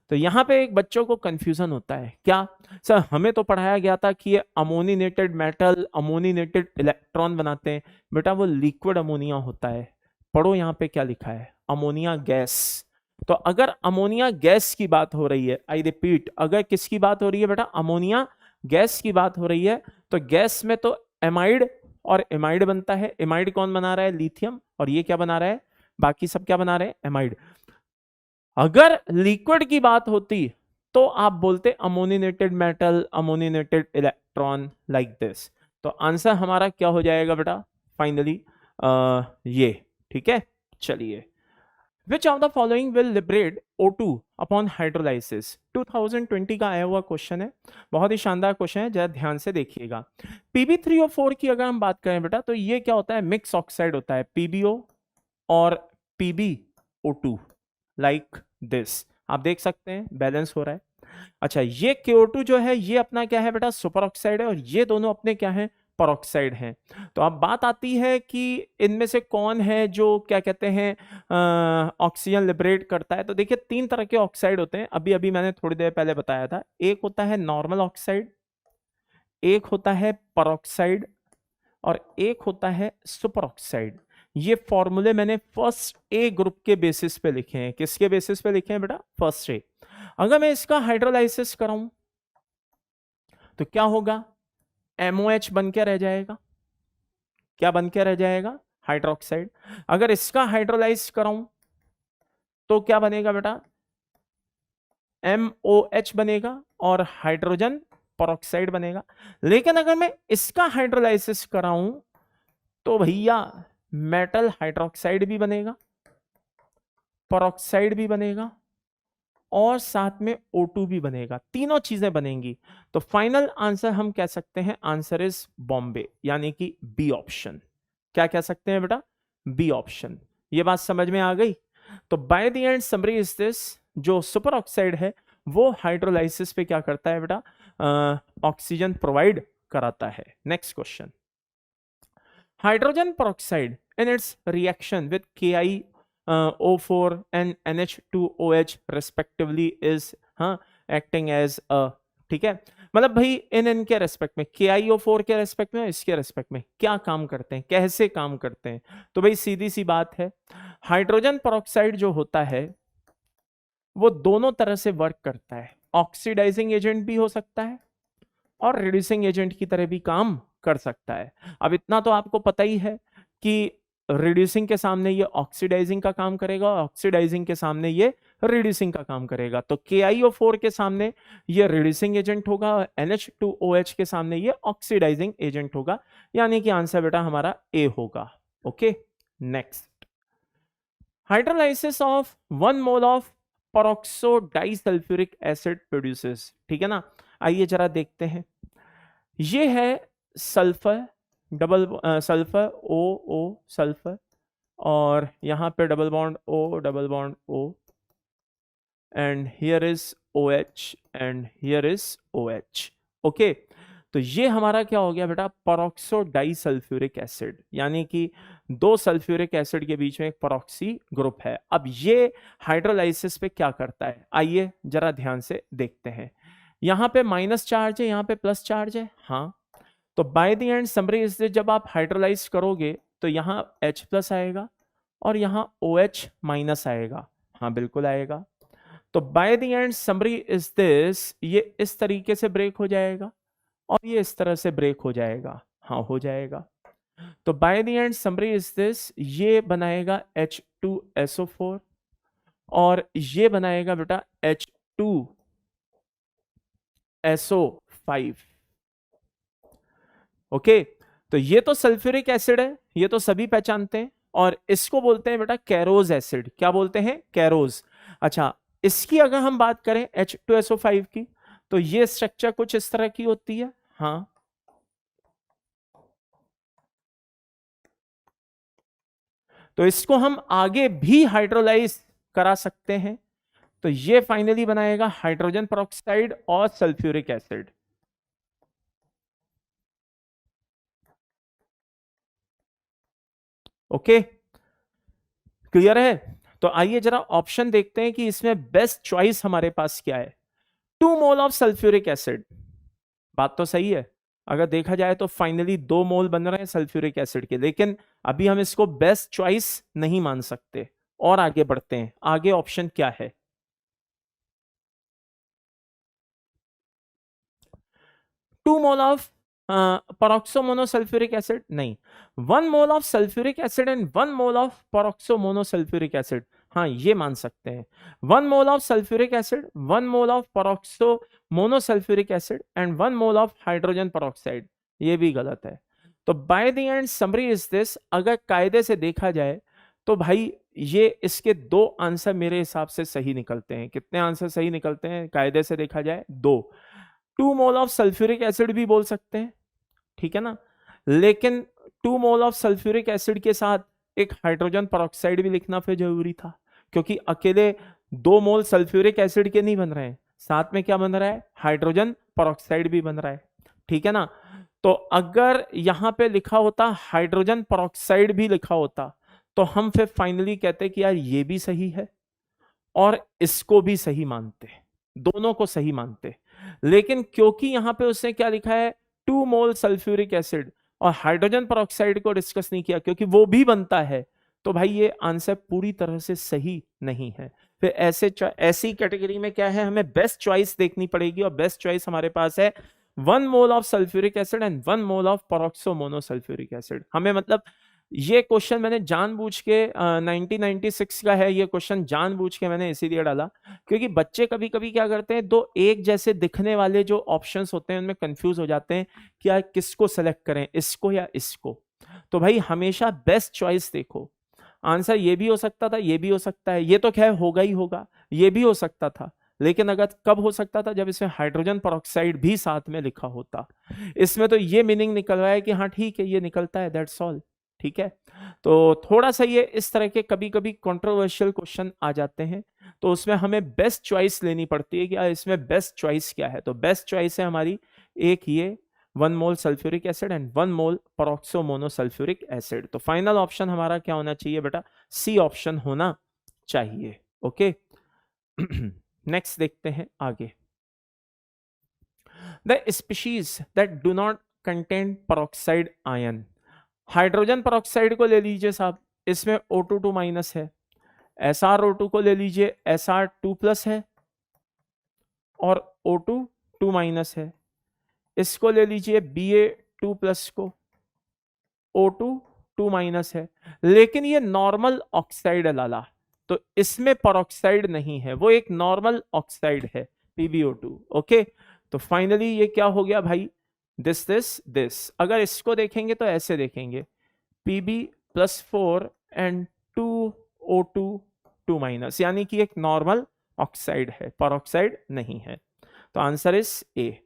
तो यहां पे एक बच्चों को कंफ्यूजन होता है, क्या सर हमें तो पढ़ाया गया था कि ये अमोनिनेटेड मेटल अमोनिनेटेड इलेक्ट्रॉन बनाते हैं। बेटा वो लिक्विड अमोनिया होता है। पढ़ो यहां पे क्या लिखा है, अमोनिया गैस। तो अगर अमोनिया गैस की बात हो रही है, आई रिपीट, अगर किसकी बात हो रही है बेटा? अमोनिया गैस की बात हो रही है, तो गैस में तो एमाइड और एमाइड बनता है। एमाइड कौन बना रहा है? लिथियम। और ये क्या बना रहा है? बाकी सब क्या बना रहे हैं? एमाइड। अगर लिक्विड की बात होती तो आप बोलते अमोनिनेटेड मेटल, अमोनिनेटेड इलेक्ट्रॉन, लाइक दिस। तो आंसर हमारा क्या हो जाएगा बेटा फाइनली? ये, ठीक है। चलिए, Which of the following will liberate O2 upon hydrolysis? 2020 का आया हुआ क्वेश्चन है, बहुत ही शानदार क्वेश्चन है, जरा ध्यान से देखिएगा। PB3O4 की अगर हम बात करें बेटा, तो ये क्या होता है? मिक्स ऑक्साइड होता है, PBO और PbO2, लाइक दिस। आप देख सकते हैं बैलेंस हो रहा है। अच्छा, ये KO2 जो है ये अपना क्या है बेटा? सुपर ऑक्साइड है, और ये दोनों अपने क्या है? परऑक्साइड हैं। तो अब बात आती है कि इनमें से कौन है जो क्या कहते हैं ऑक्सीजन लिबरेट करता है। तो देखिए 3 तरह के ऑक्साइड होते हैं, अभी अभी मैंने थोड़ी देर पहले बताया था। एक होता है नॉर्मल ऑक्साइड, एक होता है परऑक्साइड, और एक होता है सुपर ऑक्साइड। ये फॉर्मूले मैंने फर्स्ट ए ग्रुप के बेसिस पे लिखे हैं। किसके बेसिस पे लिखे हैं बेटा? First A. अगर मैं इसका हाइड्रोलाइसिस कराऊं तो क्या होगा? MOH बन के रह जाएगा। क्या बन के रह जाएगा? हाइड्रोक्साइड। अगर इसका हाइड्रोलाइज कराऊं तो क्या बनेगा बेटा? MOH बनेगा और हाइड्रोजन परऑक्साइड बनेगा। लेकिन अगर मैं इसका हाइड्रोलाइसिस कराऊं तो भैया मेटल हाइड्रोक्साइड भी बनेगा, पेरोक्साइड भी बनेगा और साथ में O2 भी बनेगा, तीनों चीजें बनेंगी। तो फाइनल आंसर हम कह सकते हैं आंसर इज बॉम्बे, यानी कि बी ऑप्शन। क्या कह सकते हैं बेटा? B option. ये बात समझ में आ गई? तो by the end summary is this, जो सुपर ऑक्साइड है वो हाइड्रोलाइसिस पे क्या करता है बेटा? ऑक्सीजन प्रोवाइड कराता है। Next question, hydrogen peroxide in its reaction with KiO4 and NH2OH respectively is acting as a, ठीक है, मतलब भाई इनके रेस्पेक्ट में, KiO4 के रेस्पेक्ट में, इसके रेस्पेक्ट में क्या काम करते हैं, कैसे काम करते हैं? तो भाई सीधी सी बात है, हाइड्रोजन पेरोक्साइड जो होता है वो दोनों तरह से वर्क करता है, ऑक्सीडाइजिंग एजेंट भी हो सकता है और रिड्यूसिंग एजेंट की तरह भी काम कर सकता है। अब इतना तो आपको पता ही है कि रिड्यूसिंग के सामने ये ऑक्सीडाइजिंग का काम करेगा और ऑक्सीडाइजिंग के सामने ये रिड्यूसिंग का काम करेगा। तो KiO4 के सामने ये रिड्यूसिंग एजेंट होगा और NH2OH के सामने ये ऑक्सीडाइजिंग एजेंट होगा, यानी कि आंसर बेटा हमारा ए होगा। Okay, next, hydrolysis of 1 mole of peroxo disulphuric acid produces, ठीक है ना। आइए जरा देखते हैं, ये है sulphur, double sulphur O sulphur, और यहां पे double bond O and here is OH and here is OH। Okay, तो ये हमारा क्या हो गया बेटा? पेरोक्सो डाइसल्फ्यूरिक एसिड, यानी कि दो सल्फ्यूरिक एसिड के बीच में एक पेरोक्सी ग्रुप है। अब ये हाइड्रोलाइसिस पे क्या करता है, आइए जरा ध्यान से देखते हैं। यहां पे माइनस चार्ज है, यहां पे प्लस चार्ज है, हाँ। तो by the end summary is this, जब आप हाइड्रोलाइज करोगे तो यहाँ H प्लस आएगा और यहाँ OH माइनस आएगा, हाँ बिल्कुल आएगा। तो by the end summary is this, ये इस तरीके से ब्रेक हो जाएगा और ये इस तरह से ब्रेक हो जाएगा, हाँ हो जाएगा। तो by the end summary is this, ये बनाएगा H2SO4 और ये बनाएगा बेटा H2SO5। ओके, तो ये तो सल्फ्यूरिक एसिड है, ये तो सभी पहचानते हैं, और इसको बोलते हैं बेटा कैरोज एसिड। क्या बोलते हैं? कैरोज। अच्छा, इसकी अगर हम बात करें H2SO5 की, तो ये स्ट्रक्चर कुछ इस तरह की होती है, हाँ। तो इसको हम आगे भी हाइड्रोलाइज करा सकते हैं, तो ये फाइनली बनाएगा हाइड्रोजन पेरोक्साइड और सल्फ्यूरिक एसिड। ओके, क्लियर है? तो आइए जरा ऑप्शन देखते हैं कि इसमें बेस्ट चॉइस हमारे पास क्या है। 2 मोल ऑफ सल्फ्यूरिक एसिड, बात तो सही है, अगर देखा जाए तो फाइनली 2 मोल बन रहे हैं सल्फ्यूरिक एसिड के, लेकिन अभी हम इसको बेस्ट चॉइस नहीं मान सकते और आगे बढ़ते हैं। आगे ऑप्शन क्या है? 2 मोल ऑफ पेरोक्सो मोनोसल्फ्यूरिक एसिड, नहीं, 1 mole of sulphuric acid and 1 mole of peroxo monosulphuric acid, हाँ ये मान सकते हैं। 1 mole of sulphuric acid, 1 mole of peroxo monosulphuric acid and 1 mole of hydrogen peroxide, ये भी गलत है। तो by the end summary is this, अगर कायदे से देखा जाए तो भाई ये इसके दो आंसर मेरे हिसाब से सही निकलते हैं। कितने आंसर सही निकलते हैं कायदे से देखा जाए? 2। 2 मोल ऑफ सल्फ्यूरिक एसिड भी बोल सकते हैं, ठीक है ना, लेकिन 2 मोल ऑफ सल्फ्यूरिक एसिड के साथ एक हाइड्रोजन पेरोक्साइड भी लिखना फिर जरूरी था, क्योंकि अकेले 2 मोल सल्फ्यूरिक एसिड के नहीं बन रहे हैं, साथ में क्या बन रहा है? हाइड्रोजन पेरोक्साइड भी बन रहा है, ठीक है ना। तो अगर यहां पे लिखा होता हाइड्रोजन पेरोक्साइड भी लिखा होता, तो हम फिर फाइनली कहते कि यार ये भी सही है और इसको भी सही मानते, दोनों को सही मानते। लेकिन क्योंकि यहां पे उसने क्या लिखा है 2 मोल सल्फ्यूरिक एसिड और हाइड्रोजन पेरोक्साइड को डिस्कस नहीं किया क्योंकि वो भी बनता है, तो भाई ये आंसर पूरी तरह से सही नहीं है। फिर ऐसी कैटेगरी में क्या है, हमें बेस्ट चॉइस देखनी पड़ेगी और बेस्ट चॉइस हमारे पास है 1 mole of sulphuric acid and 1 mole of peroxo monosulphuric acid. हमें मतलब ये क्वेश्चन मैंने जानबूझ के 1996 का है, ये क्वेश्चन जानबूझ के मैंने इसीलिए डाला क्योंकि बच्चे कभी कभी क्या करते हैं, दो एक जैसे दिखने वाले जो ऑप्शंस होते हैं उनमें कंफ्यूज हो जाते हैं कि यार किसको सेलेक्ट करें, इसको या इसको। तो भाई हमेशा बेस्ट चॉइस देखो। आंसर ये भी हो सकता था, ये भी हो सकता है, ये तो खैर होगा ही होगा, ये भी हो सकता था, लेकिन अगर कब हो सकता था, जब इसमें हाइड्रोजन पेरोक्साइड भी साथ में लिखा होता। इसमें तो ये मीनिंग निकल रहा है कि हाँ ठीक है ये निकलता है, दैट्स ऑल। ठीक है, तो थोड़ा सा ये इस तरह के कभी कभी कंट्रोवर्शियल क्वेश्चन आ जाते हैं, तो उसमें हमें बेस्ट चॉइस लेनी पड़ती है कि इसमें बेस्ट चॉइस क्या है। तो बेस्ट चॉइस है हमारी एक ये 1 mole sulphuric acid and 1 mole peroxo monosulphuric acid. तो फाइनल ऑप्शन हमारा क्या होना चाहिए बेटा, सी ऑप्शन होना चाहिए। ओके, नेक्स्ट देखते हैं आगे। The species that do not contain peroxide ion. Hydrogen peroxide को ले लीजिए साहब, इसमें O2 माइनस है, SrO2 को ले लीजिए, Sr2 प्लस है और O2 2 माइनस है। इसको ले लीजिए Ba2 प्लस को, O2 2 माइनस है, लेकिन ये नॉर्मल ऑक्साइड है लाला, तो इसमें पेरोक्साइड नहीं है, वो एक नॉर्मल ऑक्साइड है PbO2। ओके, तो फाइनली ये क्या हो गया भाई, दिस। अगर इसको देखेंगे तो ऐसे देखेंगे, Pb +4 एंड 2O2 2 माइनस, यानी कि एक नॉर्मल ऑक्साइड है, पेरोक्साइड नहीं है। तो answer is a.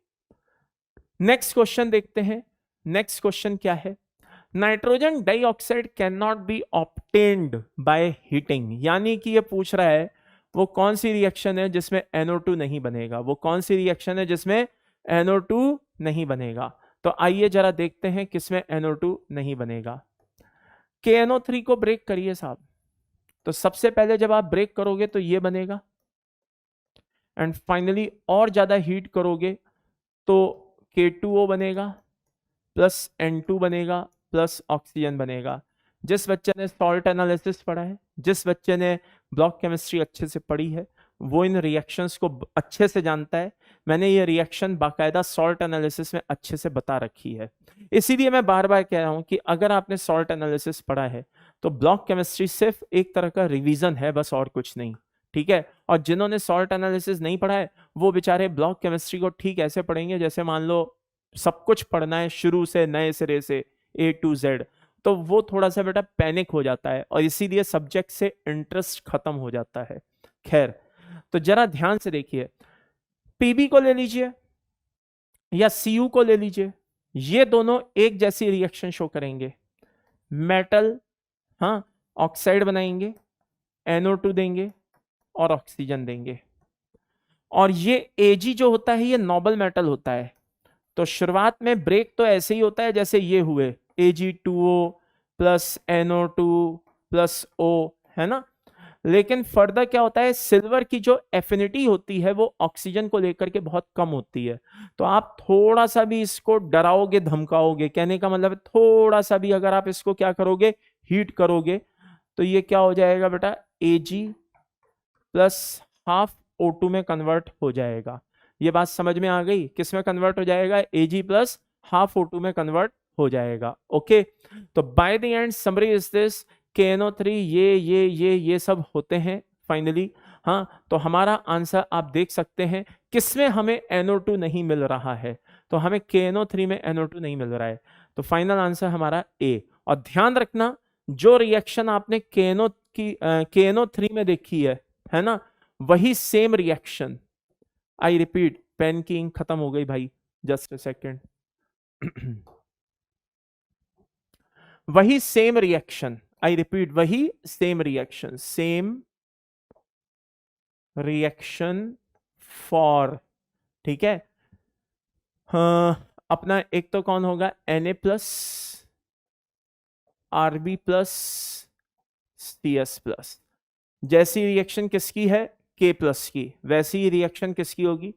Next question देखते हैं। नेक्स्ट क्वेश्चन क्या है, nitrogen dioxide can not be obtained by heating, यानी कि ये पूछ रहा है वो कौन सी रिएक्शन है जिसमें NO2 नहीं बनेगा, वो कौन सी रिएक्शन है जिसमें NO2 नहीं बनेगा। तो आइए जरा देखते हैं किसमें NO2 नहीं बनेगा। KNO3 को ब्रेक करिए साहब, तो सबसे पहले जब आप ब्रेक करोगे तो ये बनेगा, एंड फाइनली और ज्यादा हीट करोगे तो K2O बनेगा प्लस N2 बनेगा प्लस ऑक्सीजन बनेगा। जिस बच्चे ने सॉल्ट एनालिसिस पढ़ा है, जिस बच्चे ने ब्लॉक केमिस्ट्री अच्छे से पढ़ी है, वो इन रिएक्शंस को अच्छे से जानता है। मैंने ये रिएक्शन बाकायदा सॉल्ट एनालिसिस में अच्छे से बता रखी है, इसीलिए मैं बार बार कह रहा हूं कि अगर आपने सॉल्ट एनालिसिस पढ़ा है तो ब्लॉक केमिस्ट्री सिर्फ एक तरह का रिवीजन है, बस और कुछ नहीं। ठीक है, और जिन्होंने सॉल्ट एनालिसिस नहीं पढ़ा है वो बेचारे ब्लॉक केमिस्ट्री को ठीक ऐसे पढ़ेंगे जैसे मान लो सब कुछ पढ़ना है शुरू से नए सिरे से A to Z, तो वो थोड़ा सा बेटा पैनिक हो जाता है और इसीलिए सब्जेक्ट से इंटरेस्ट खत्म हो जाता है। खैर, तो जरा ध्यान से देखिए, Pb को ले लीजिए या Cu को ले लीजिए, ये दोनों एक जैसी रिएक्शन शो करेंगे। मेटल, हाँ, ऑक्साइड बनाएंगे, NO2 देंगे और ऑक्सीजन देंगे। और ये Ag जो होता है ये नोबल मेटल होता है, तो शुरुआत में ब्रेक तो ऐसे ही होता है जैसे ये हुए Ag2O plus NO2 plus O, है ना। लेकिन फर्दर क्या होता है, सिल्वर की जो एफिनिटी होती है वो ऑक्सीजन को लेकर के बहुत कम होती है, तो आप थोड़ा सा भी इसको डराओगे धमकाओगे, कहने का मतलब थोड़ा सा भी अगर आप इसको क्या करोगे, हीट करोगे, तो ये क्या हो जाएगा बेटा, Ag प्लस हाफ O2 में कन्वर्ट हो जाएगा। ये बात समझ में आ गई, किस में कन्वर्ट हो जाएगा, Ag प्लस हाफ O2 में कन्वर्ट हो जाएगा। ओके, तो by the end summary is this, KNO3 ये सब होते हैं फाइनली। हाँ, तो हमारा आंसर आप देख सकते हैं किसमें हमें NO2 नहीं मिल रहा है, तो हमें KNO3 में NO2 नहीं मिल रहा है, तो फाइनल आंसर हमारा A। और ध्यान रखना, जो रिएक्शन आपने KNO3 में देखी है ना, वही same reaction, I repeat, pen की इंक खत्म हो गई भाई, जस्ट अ सेकेंड। वही सेम रिएक्शन, आई रिपीट, वही सेम रिएक्शन फॉर, ठीक है। हाँ, अपना एक तो कौन होगा, Na plus Rb plus CS plus, जैसी रिएक्शन किसकी है, K प्लस की, वैसी ही रिएक्शन किसकी होगी,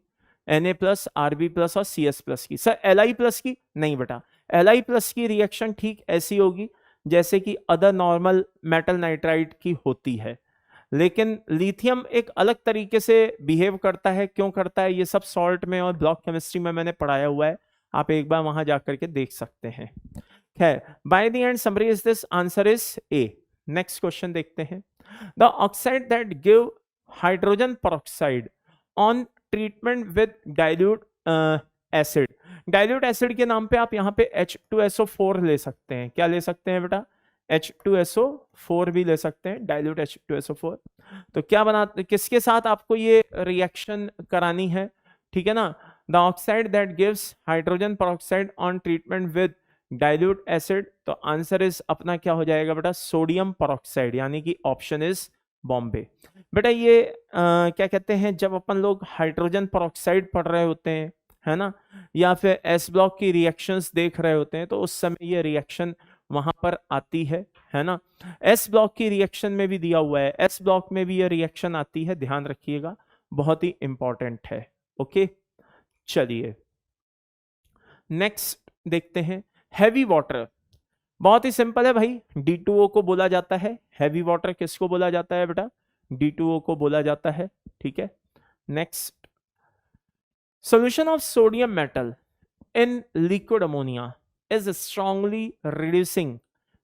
Na प्लस Rb प्लस और CS प्लस की। सर Li प्लस की नहीं बेटा, Li प्लस की रिएक्शन ठीक ऐसी होगी जैसे कि अदर नॉर्मल मेटल नाइट्राइड की होती है, लेकिन लिथियम एक अलग तरीके से बिहेव करता है। क्यों करता है, ये सब सॉल्ट में और ब्लॉक केमिस्ट्री में मैंने पढ़ाया हुआ है, आप एक बार वहां जाकर के देख सकते हैं। खैर, bye the end summary is this, answer is A। Next question देखते हैं। The oxide that give hydrogen peroxide on treatment with dilute acid. Dilute acid के नाम पे आप यहाँ पे H2SO4 ले सकते हैं। क्या ले सकते हैं बेटा? H2SO4 भी ले सकते हैं, डाइल्यूट H2SO4। तो क्या बना, किसके साथ आपको ये रिएक्शन करानी है? ठीक है ना, the oxide that gives hydrogen peroxide on treatment with dilute acid. तो आंसर इज अपना क्या हो जाएगा बेटा? सोडियम पेरोक्साइड, यानी कि ऑप्शन इज बॉम्बे। बेटा ये क्या कहते हैं, जब अपन लोग हाइड्रोजन पेरोक्साइड पढ़ रहे होते हैं, है ना, या फिर एस ब्लॉक की रिएक्शंस देख रहे होते हैं, तो उस समय ये रिएक्शन वहां पर आती है ना। एस ब्लॉक की रिएक्शन में भी दिया हुआ है, एस ब्लॉक में भी ये रिएक्शन आती है, ध्यान रखिएगा, बहुत ही इंपॉर्टेंट है। ओके, चलिए नेक्स्ट देखते हैं। हैवी वाटर, बहुत ही सिंपल है भाई, D2O को बोला जाता है। हैवी वाटर किसको बोला जाता है बेटा? D2O को बोला जाता है। ठीक है, next, solution of sodium metal in liquid ammonia is strongly reducing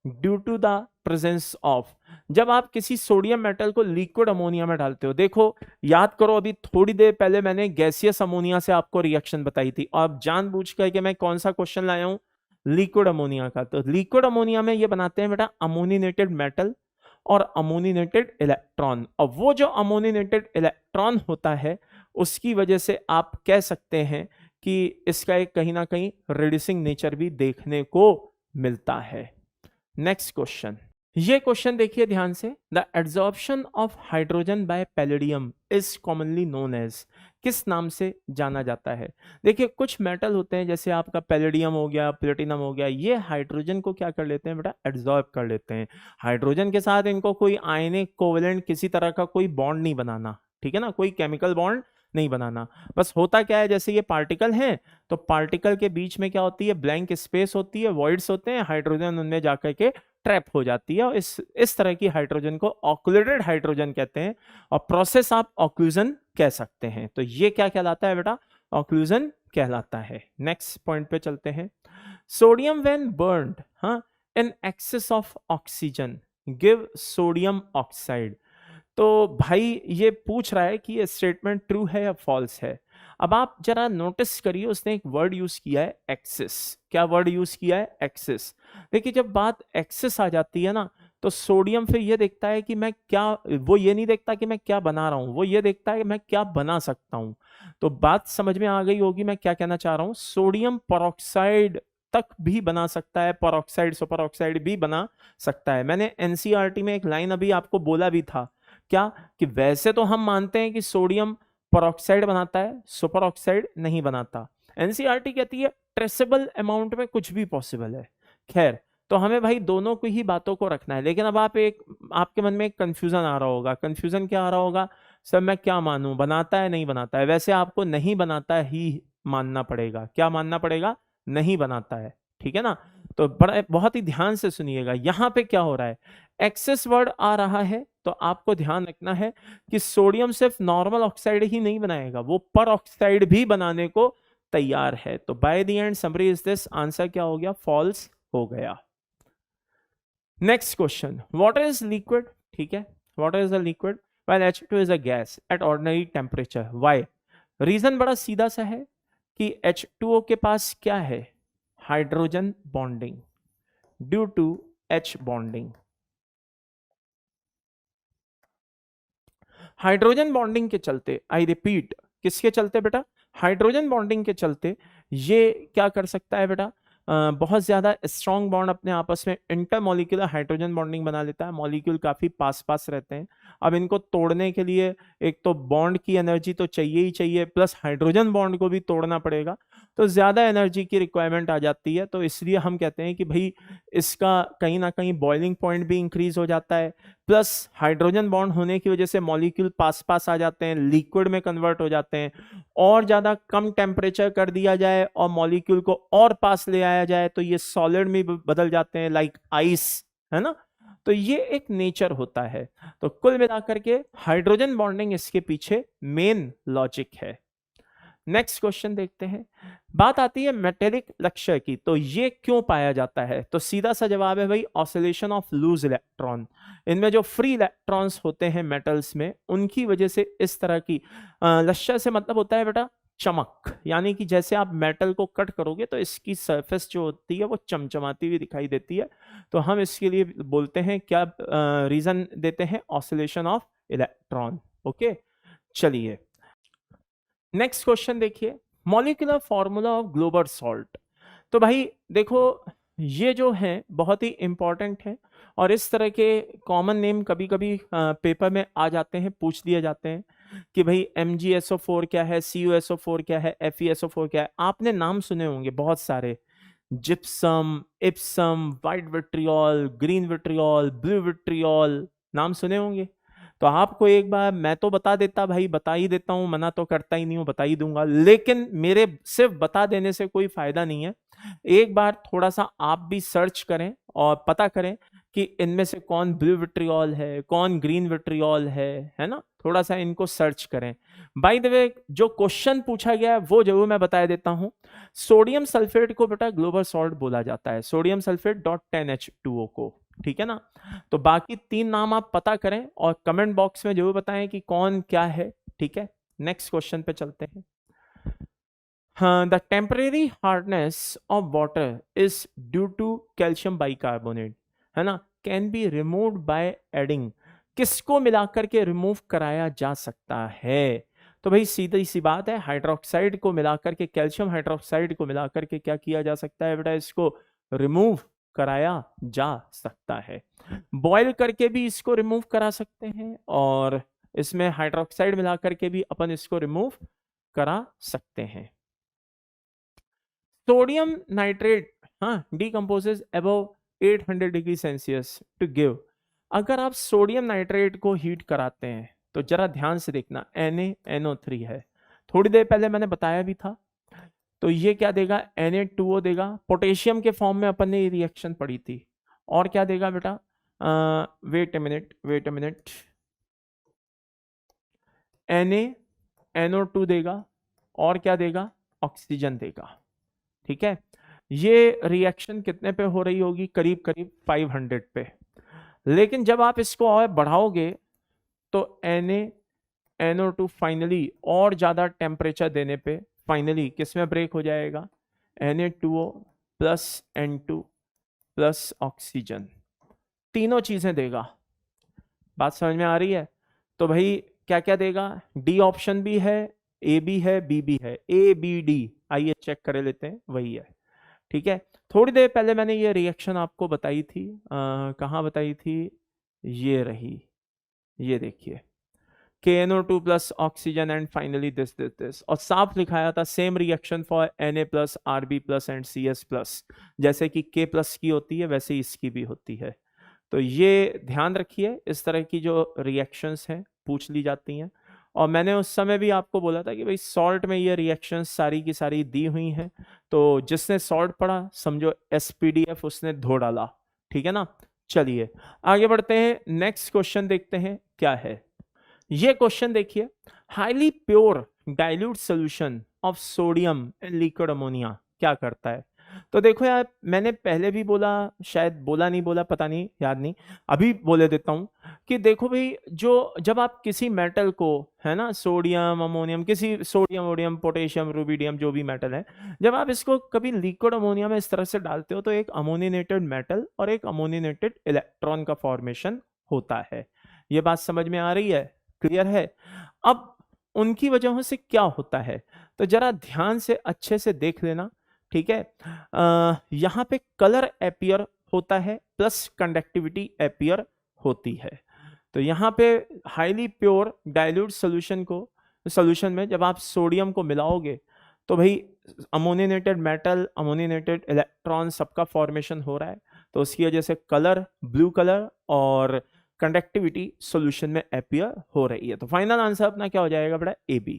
due to the presence of। जब आप किसी सोडियम मेटल को लिक्विड अमोनिया में डालते हो, देखो याद करो, अभी थोड़ी देर पहले मैंने गैसियस अमोनिया से आपको रिएक्शन बताई थी, और आप जानबूझ कर के मैं कौन सा क्वेश्चन लाया हूं? लिक्विड अमोनिया का। तो लिक्विड अमोनिया में ये बनाते हैं बेटा अमोनिनेटेड मेटल और अमोनिनेटेड इलेक्ट्रॉन, और वो जो अमोनिनेटेड इलेक्ट्रॉन होता है उसकी वजह से आप कह सकते हैं कि इसका एक कहीं ना कहीं रिड्यूसिंग नेचर भी देखने को मिलता है। नेक्स्ट क्वेश्चन, ये क्वेश्चन देखिए ध्यान से। The adsorption of hydrogen by palladium is commonly known as, किस नाम से जाना जाता है? देखिए कुछ मेटल होते हैं, जैसे आपका पैलेडियम हो गया, प्लेटिनम हो गया, ये हाइड्रोजन को क्या कर लेते हैं बेटा? एड्सॉर्ब कर लेते हैं। हाइड्रोजन के साथ इनको कोई आयनिक कोवेलेंट किसी तरह का कोई बॉन्ड नहीं बनाना, ठीक है ना, कोई केमिकल बॉन्ड नहीं बनाना। बस होता क्या है, जैसे ये पार्टिकल हैं, तो पार्टिकल के बीच में क्या होती है? ब्लैंक स्पेस होती है, वॉइड्स होते हैं, हाइड्रोजन उनमें जाकर के ट्रैप हो जाती है, और इस तरह की हाइड्रोजन को ऑक्लूडेड हाइड्रोजन कहते हैं, और प्रोसेस आप ऑक्लूजन कह सकते हैं। तो ये क्या कहलाता है बेटा? ऑक्लूजन कहलाता है। नेक्स्ट पॉइंट पे चलते हैं। Sodium when burned in excess of oxygen give sodium oxide. तो भाई ये पूछ रहा है कि ये स्टेटमेंट ट्रू है या फॉल्स है। अब आप जरा नोटिस करिए, उसने एक वर्ड यूज किया है एक्सेस। क्या वर्ड यूज किया है? एक्सेस। देखिए जब बात एक्सेस आ जाती है ना, तो सोडियम फिर ये देखता है कि मैं क्या, वो ये नहीं देखता कि मैं क्या बना रहा हूं, वो ये देखता है कि मैं क्या बना सकता हूं। तो बात समझ में आ गई होगी मैं क्या कहना चाह रहा हूं। सोडियम पेरोक्साइड तक भी बना सकता है, पेरोक्साइड सुपर ऑक्साइड भी बना सकता है। मैंने एनसीईआरटी में एक लाइन अभी आपको बोला भी था, क्या कि वैसे तो हम मानते हैं कि सोडियम पेरोक्साइड बनाता है, सुपर ऑक्साइड नहीं बनाता। एनसीईआरटी कहती है ट्रेसेबल अमाउंट में कुछ भी पॉसिबल है। खैर, तो हमें भाई दोनों को ही बातों को रखना है। लेकिन अब आपके मन में एक कंफ्यूजन आ रहा होगा। कंफ्यूजन क्या आ रहा होगा? सर मैं क्या मानूं, बनाता है नहीं बनाता है? वैसे आपको नहीं बनाता ही मानना पड़ेगा। क्या मानना पड़ेगा? नहीं बनाता है, ठीक है ना। तो बहुत ही ध्यान से सुनिएगा, यहां पे क्या हो रहा है, एक्सेस वर्ड आ रहा है, तो आपको ध्यान रखना है कि सोडियम सिर्फ नॉर्मल ऑक्साइड ही नहीं बनाएगा, वो पर ऑक्साइड भी बनाने को तैयार है। तो by the end summary is this, answer क्या हो गया? फॉल्स हो गया। Next question, water is liquid, ठीक है, water is a liquid while H2 is a gas at ordinary temperature, why? Reason बड़ा सीधा सा है कि H2O के पास क्या है? Hydrogen bonding, due to H bonding. Hydrogen bonding के चलते, आई रिपीट, किसके चलते बेटा? हाइड्रोजन बॉन्डिंग के चलते ये क्या कर सकता है बेटा? बहुत ज्यादा स्ट्रॉन्ग बॉन्ड अपने आपस में, इंटरमॉलिक्यूलर हाइड्रोजन बॉन्डिंग बना लेता है। मॉलिक्यूल काफी पास पास रहते हैं। अब इनको तोड़ने के लिए एक तो बॉन्ड की एनर्जी तो चाहिए ही चाहिए, प्लस हाइड्रोजन बॉन्ड को भी तोड़ना पड़ेगा, तो ज्यादा एनर्जी की रिक्वायरमेंट आ जाती है। तो इसलिए हम कहते हैं कि भाई इसका कहीं ना कहीं बॉइलिंग पॉइंट भी इंक्रीज हो जाता है, प्लस हाइड्रोजन बॉन्ड होने की वजह से मॉलिक्यूल पास पास आ जाते हैं, लिक्विड में कन्वर्ट हो जाते हैं। और ज्यादा कम टेम्परेचर कर दिया जाए और मॉलिक्यूल को और पास ले आया जाए तो ये सॉलिड में बदल जाते हैं, लाइक आइस, है ना। तो ये एक नेचर होता है। तो कुल मिलाकर के हाइड्रोजन बॉन्डिंग इसके पीछे मेन लॉजिक है। नेक्स्ट क्वेश्चन देखते हैं। बात आती है मेटेलिक लक्ष्य की, तो ये क्यों पाया जाता है? तो सीधा सा जवाब है भाई, ऑसिलेशन ऑफ लूज इलेक्ट्रॉन। इनमें जो फ्री इलेक्ट्रॉन्स होते हैं मेटल्स में, उनकी वजह से इस तरह की लक्ष्य से मतलब होता है बेटा चमक, यानी कि जैसे आप मेटल को कट करोगे तो इसकी सरफेस जो होती है वो चमचमाती हुई दिखाई देती है, तो हम इसके लिए बोलते हैं क्या, रीजन देते हैं ऑसिलेशन ऑफ इलेक्ट्रॉन। ओके, चलिए नेक्स्ट क्वेश्चन देखिए, molecular formula of global salt. तो भाई देखो, ये जो है बहुत ही इंपॉर्टेंट है, और इस तरह के कॉमन नेम कभी कभी पेपर में आ जाते हैं, पूछ दिए जाते हैं कि भाई MgSO4 क्या है, CuSO4 क्या है, FeSO4 क्या है। आपने नाम सुने होंगे बहुत सारे, gypsum, Epson, white vitriol, green vitriol, blue vitriol, नाम सुने होंगे। तो आपको एक बार मैं तो बता देता भाई, बता ही देता हूं, मना तो करता ही नहीं हूं, बता ही दूंगा, लेकिन मेरे सिर्फ बता देने से कोई फायदा नहीं है। एक बार थोड़ा सा आप भी सर्च करें और पता करें कि इनमें से कौन ब्लू विट्रियोल है, कौन ग्रीन विट्रियोल है ना, थोड़ा सा इनको सर्च करें। बाय द वे, जो क्वेश्चन पूछा गया है वो जरूर मैं बता देता हूं। सोडियम सल्फेट को बेटा ग्लोबल सॉल्ट बोला जाता है, सोडियम सल्फेट .10H2O को, ठीक है ना। तो बाकी 3 नाम आप पता करें और कमेंट बॉक्स में जरूर बताएं कि कौन क्या है, ठीक है। नेक्स्ट क्वेश्चन पे चलते हैं। The temporary hardness of water is due to calcium bicarbonate, है ना, can be removed by adding. किसको मिलाकर के रिमूव कराया जा सकता है? तो भाई सीधी सी बात है, हाइड्रोक्साइड को मिलाकर के, कैल्शियम हाइड्रोक्साइड को मिलाकर के क्या किया जा सकता है बेटा, इसको रिमूव कराया जा सकता है। बॉयल करके भी इसको रिमूव करा सकते हैं, और इसमें हाइड्रोक्साइड मिलाकर के भी अपन इसको रिमूव करा सकते हैं। सोडियम नाइट्रेट हाँ decomposes above 800 degree Celsius to give. अगर आप सोडियम नाइट्रेट को हीट कराते हैं तो जरा ध्यान से देखना, NaNO3 है, थोड़ी देर पहले मैंने बताया भी था। तो ये क्या देगा, Na2O देगा, पोटेशियम के फॉर्म में अपन ने ये रिएक्शन पढ़ी थी। और क्या देगा बेटा, वेट अ मिनट, NaNO2 देगा, और क्या देगा, ऑक्सीजन देगा, ठीक है। ये रिएक्शन कितने पे हो रही होगी, करीब करीब 500 पे। लेकिन जब आप इसको और बढ़ाओगे तो NaNO2 फाइनली और ज्यादा टेम्परेचर देने पे फाइनली किस में ब्रेक हो जाएगा, Na2O plus N2 plus oxygen, तीनों चीजें देगा। बात समझ में आ रही है? तो भाई क्या क्या देगा, डी ऑप्शन भी है, ए भी है, बी भी है, ABD, आइए चेक कर लेते हैं, वही है, ठीक है। थोड़ी देर पहले मैंने ये रिएक्शन आपको बताई थी, कहाँ बताई थी, ये रही, ये देखिए, KNO2 plus oxygen and finally this, और साफ लिखाया था same reaction for Na plus RB plus and CS plus, जैसे कि K प्लस की होती है वैसे ही इसकी भी होती है। तो ये ध्यान रखिए, इस तरह की जो रिएक्शंस हैं पूछ ली जाती हैं। और मैंने उस समय भी आपको बोला था कि भाई सॉल्ट में ये रिएक्शंस सारी की सारी दी हुई हैं, तो जिसने सॉल्ट पढ़ा समझो SPDF उसने धो डाला, ठीक है ना। चलिए आगे बढ़ते हैं, नेक्स्ट क्वेश्चन देखते हैं क्या है। ये क्वेश्चन देखिए, highly pure dilute solution of sodium in liquid ammonia क्या करता है? तो देखो यार, मैंने पहले भी बोला, शायद बोला नहीं बोला पता नहीं, याद नहीं, अभी बोले देता हूं कि देखो भाई, जो जब आप किसी मेटल को, है ना, सोडियम अमोनियम, किसी सोडियम वोडियम पोटेशियम रुबिडियम जो भी मेटल है, जब आप इसको कभी लिक्विड अमोनिया में इस तरह से डालते हो तो एक अमोनिनेटेड मेटल और एक अमोनिनेटेड इलेक्ट्रॉन का फॉर्मेशन होता है। ये बात समझ में आ रही है, क्लियर है? अब उनकी वजहों से क्या होता है, तो जरा ध्यान से अच्छे से देख लेना, ठीक है। यहां पे कलर अपीयर होता है प्लस कंडक्टिविटी अपीयर होती है। तो यहाँ पे हाईली प्योर डाइल्यूट सोल्यूशन में जब आप सोडियम को मिलाओगे तो भाई अमोनिनेटेड मेटल, अमोनिनेटेड इलेक्ट्रॉन सबका फॉर्मेशन हो रहा है, तो उसकी वजह से कलर ब्लू कलर और कंडक्टिविटी सॉल्यूशन में अपीयर हो रही है। तो फाइनल आंसर अपना क्या हो जाएगा बेटा, AB।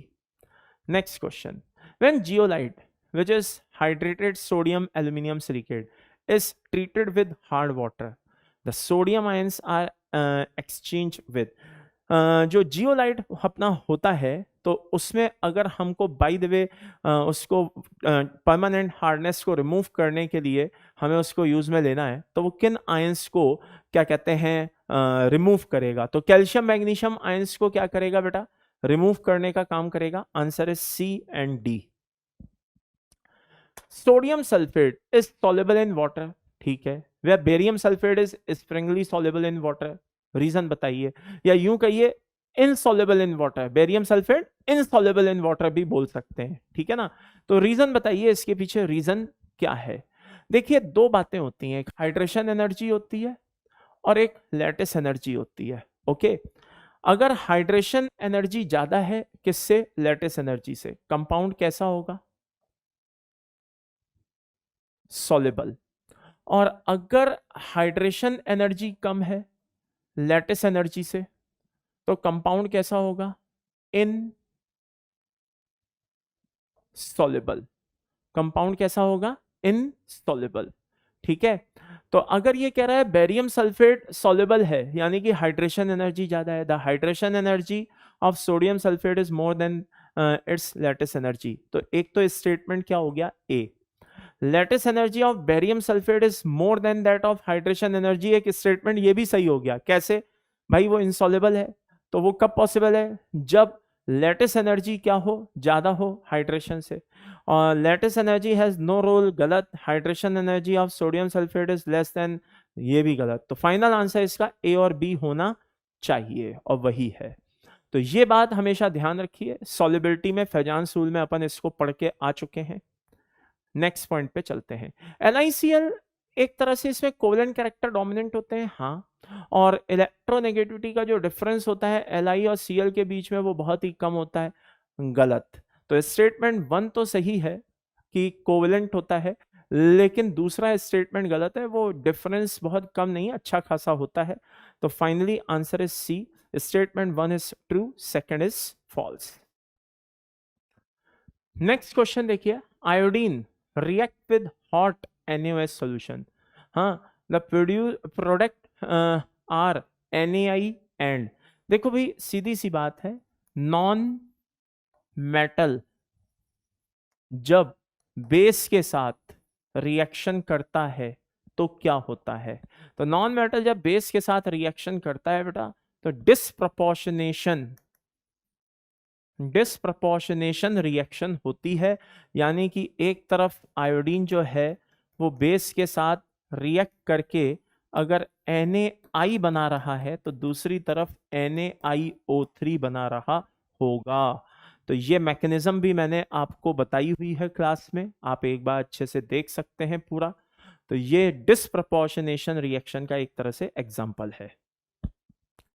Next question, when zeolite which is hydrated sodium aluminum silicate is treated with hard water, the sodium ions are exchanged with। जो जियोलाइट अपना होता है तो उसमें अगर हमको बाय द वे उसको परमानेंट हार्डनेस को रिमूव करने के लिए हमें उसको यूज में लेना है, तो वो किन आयंस को क्या कहते हैं, रिमूव करेगा? तो कैल्शियम मैग्नीशियम आयंस को क्या करेगा बेटा, रिमूव करने का काम करेगा। Answer is C and D. Sodium sulphate is soluble in water, ठीक है, वह barium sulphate is sparingly soluble in water, reason बताइए, या यूं कहिए insoluble in water, barium sulphate insoluble in water भी बोल सकते हैं, ठीक है ना। तो रीजन बताइए इसके पीछे रीजन क्या है। देखिए दो बातें होती हैं, एक हाइड्रेशन एनर्जी होती है और एक लैटिस एनर्जी होती है। ओके, अगर हाइड्रेशन एनर्जी ज्यादा है किससे, लैटिस एनर्जी से, कंपाउंड कैसा होगा, सॉल्युबल। और अगर हाइड्रेशन एनर्जी कम है लैटिस एनर्जी से, तो कंपाउंड कैसा होगा, इन सॉल्युबल। कंपाउंड कैसा होगा, इन सॉल्युबल, ठीक है। तो अगर ये कह रहा है बेरियम सल्फेट सॉल्युबल है, यानी कि हाइड्रेशन एनर्जी ज्यादा है, the hydration energy of sodium sulphate is more than its lattice energy, तो एक तो स्टेटमेंट क्या हो गया, A. Lattice energy of barium sulphate is more than that of hydration energy, एक स्टेटमेंट ये भी सही हो गया। कैसे भाई, वो इनसॉल्युबल है, तो वो कब पॉसिबल है, जब लैटिस एनर्जी क्या हो, ज्यादा हो हाइड्रेशन से। और lattice energy has no role, गलत। Hydration energy of sodium sulphate is less than, ये भी गलत। तो फाइनल आंसर इसका ए और बी होना चाहिए और वही है। तो ये बात हमेशा ध्यान रखिए, सॉल्युबिलिटी में फैजान सूल में अपन इसको पढ़ के आ चुके हैं। नेक्स्ट पॉइंट पे चलते हैं। LiCl एक तरह से इसमें कोवेलेंट कैरेक्टर डोमिनेंट होते हैं, हाँ, और इलेक्ट्रोनेगेटिविटी का जो डिफरेंस होता है Li और Cl के बीच में वो बहुत ही कम होता है, गलत। तो स्टेटमेंट 1 तो सही है कि कोवेलेंट होता है, लेकिन दूसरा स्टेटमेंट गलत है, वो डिफरेंस बहुत कम नहीं, अच्छा खासा होता है। तो finally answer is C, statement 1 is true, second is false. Next question देखिए, iodine react with hot NaOH solution, हाँ, the product are NaI and, देखो भाई सीधी सी बात है, नॉन मेटल जब बेस के साथ रिएक्शन करता है तो क्या होता है, तो नॉन मेटल जब बेस के साथ रिएक्शन करता है बेटा, तो डिस्प्रपोर्शनेशन रिएक्शन होती है, यानी कि एक तरफ आयोडीन जो है वो बेस के साथ रिएक्ट करके अगर NaI बना रहा है तो दूसरी तरफ NaIO3 बना रहा होगा। तो ये मैकेनिज्म भी मैंने आपको बताई हुई है क्लास में, आप एक बार अच्छे से देख सकते हैं पूरा। तो ये डिस्प्रपोर्शनेशन रिएक्शन का एक तरह से एग्जांपल है।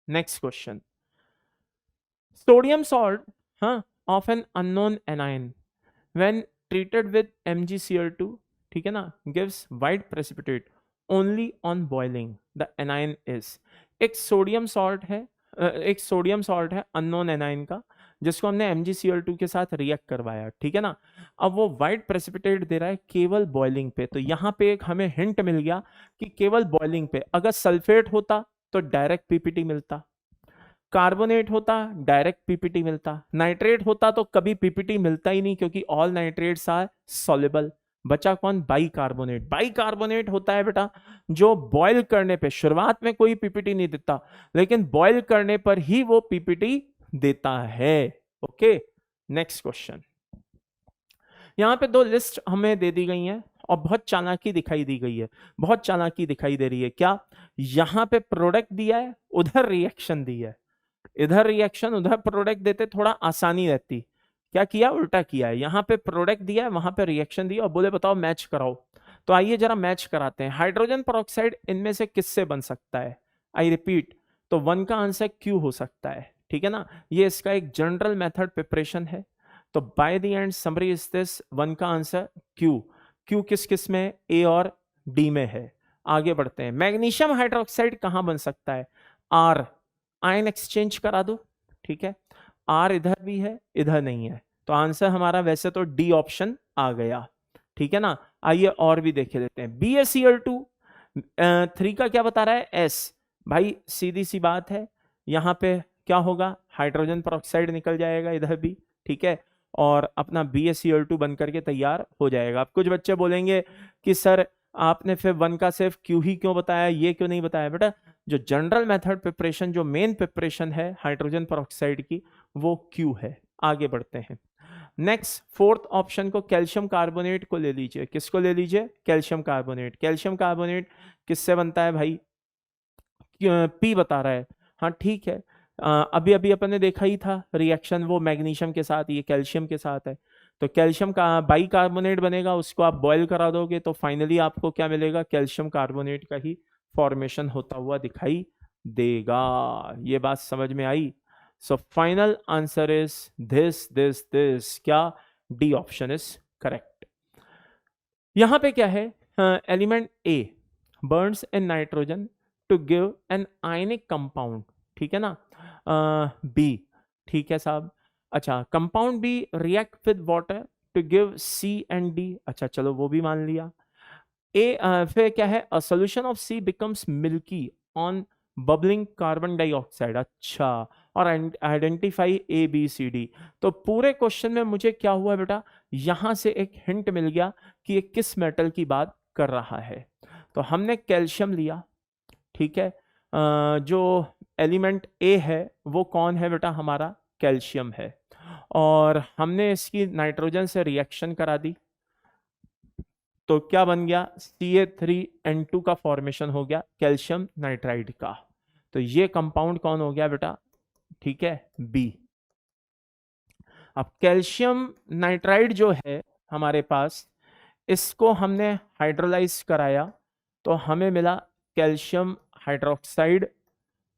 Next question, sodium salt of an unknown anion when treated with MgCl2, ठीक है ना, gives white precipitate only on boiling, the anion is, एक सोडियम सॉल्ट है, अननोन एनाइन का, जिसको हमने MgCl2 के साथ रिएक्ट करवाया, ठीक है ना। अब वो व्हाइट प्रेसिपिटेट दे रहा है केवल बॉइलिंग पे, तो यहाँ पे एक हमें हिंट मिल गया कि केवल बॉइलिंग पे, अगर सल्फेट होता तो डायरेक्ट पीपीटी मिलता, कार्बोनेट होता डायरेक्ट पीपीटी मिलता, नाइट्रेट होता तो कभी पीपीटी मिलता ही नहीं, क्योंकि ऑल नाइट्रेट्स आर सॉल्युबल। बचा कौन, बाइकार्बोनेट। बाइकार्बोनेट होता है बेटा जो बॉयल करने पे, शुरुआत में कोई पीपीटी नहीं देता, लेकिन बॉयल करने पर ही वो पीपीटी देता है। ओके, नेक्स्ट क्वेश्चन, यहां पे दो लिस्ट हमें दे दी गई हैं और बहुत चालाकी दिखाई दी गई है, बहुत चालाकी दिखाई दे रही है। क्या, यहां पे प्रोडक्ट दिया है, उधर रिएक्शन दी है, इधर रिएक्शन उधर प्रोडक्ट देते थोड़ा आसानी रहती, क्या किया, उल्टा किया है। यहां पे प्रोडक्ट दिया है, वहां पे रिएक्शन दिया और बोले बताओ मैच कराओ। तो आइए जरा मैच कराते हैं। हाइड्रोजन पेरोक्साइड इनमें से किससे बन सकता है, आई रिपीट, तो 1 का आंसर क्यू हो सकता है, ठीक है ना। ये इसका एक जनरल मेथड प्रिपरेशन है। तो by the end summary is this, 1 का आंसर क्यू। क्यू किस किस में, ए और डी में है। आगे बढ़ते हैं, मैग्नीशियम हाइड्रोक्साइड कहां बन सकता है, आर, आयन एक्सचेंज करा दो, ठीक है, आर इधर भी है इधर नहीं है, तो आंसर हमारा वैसे तो डी ऑप्शन आ गया, ठीक है ना। आइए और भी देखे लेते हैं, BaCl2 3 का क्या बता रहा है, एस। भाई सीधी सी बात है, यहां पे क्या होगा, हाइड्रोजन पेरोक्साइड निकल जाएगा इधर भी, ठीक है, और अपना BaCl2 बन करके तैयार हो जाएगा। अब कुछ बच्चे बोलेंगे कि सर आपने फिर 1 का सिर्फ क्यू ही क्यों बताया, ये क्यों नहीं बताया, बेटा जो जनरल मेथड प्रिपरेशन, जो मेन प्रिपरेशन है हाइड्रोजन परऑक्साइड की, वो Q है। आगे बढ़ते हैं। नेक्स्ट फोर्थ ऑप्शन को, कैल्शियम कार्बोनेट को ले लीजिए। किसको ले लीजिए? Calcium carbonate. कैल्शियम कार्बोनेट किससे बनता है भाई? P बता रहा है। हाँ ठीक है, अभी अभी अपन ने देखा ही था रिएक्शन, वो मैग्नीशियम के साथ, ये कैल्शियम के साथ है। तो कैल्शियम का बाई कार्बोनेट बनेगा, उसको आप बॉयल करा दोगे तो फाइनली आपको क्या मिलेगा? कैल्शियम कार्बोनेट का ही फॉर्मेशन होता हुआ दिखाई देगा। ये बात समझ में आई? So final answer is this. क्या? D option is correct. यहां पे क्या है? Element A burns in nitrogen to give an ionic compound, ठीक है ना? बी, ठीक है साहब। अच्छा, compound B react with water to give C and D. अच्छा चलो वो भी मान लिया। फिर क्या है? A solution of C becomes milky on bubbling carbon dioxide. अच्छा, और identify A B C D. तो पूरे क्वेश्चन में मुझे क्या हुआ बेटा? यहां से एक हिंट मिल गया कि ये किस मेटल की बात कर रहा है। तो हमने कैल्शियम लिया, ठीक है। जो एलिमेंट ए है वो कौन है बेटा? हमारा कैल्शियम है। और हमने इसकी नाइट्रोजन से रिएक्शन करा दी, तो क्या बन गया? Ca3N2 का फॉर्मेशन हो गया कैल्शियम नाइट्राइड का। तो ये कंपाउंड कौन हो गया बेटा? ठीक है, बी। अब कैल्शियम नाइट्राइड जो है हमारे पास, इसको हमने हाइड्रोलाइज कराया तो हमें मिला कैल्शियम हाइड्रोक्साइड,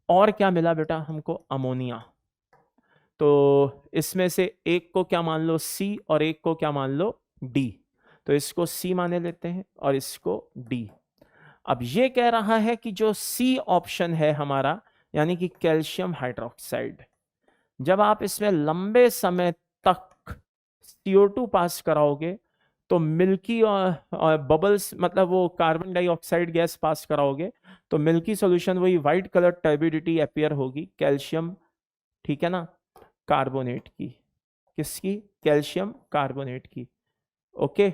और क्या मिला बेटा हमको? अमोनिया। तो इसमें से एक को क्या मान लो? सी, और एक को क्या मान लो? डी। तो इसको सी माने लेते हैं और इसको डी। अब ये कह रहा है कि जो सी ऑप्शन है हमारा, यानी कि कैल्शियम हाइड्रोक्साइड, जब आप इसमें लंबे समय तक CO2 पास कराओगे तो मिल्की और बबल्स, मतलब वो कार्बन डाइऑक्साइड गैस पास कराओगे तो मिल्की सॉल्यूशन, वही व्हाइट कलर टर्बिडिटी अपीयर होगी कैल्शियम, ठीक है ना, कार्बोनेट की। किसकी? कैल्शियम कार्बोनेट की। ओके,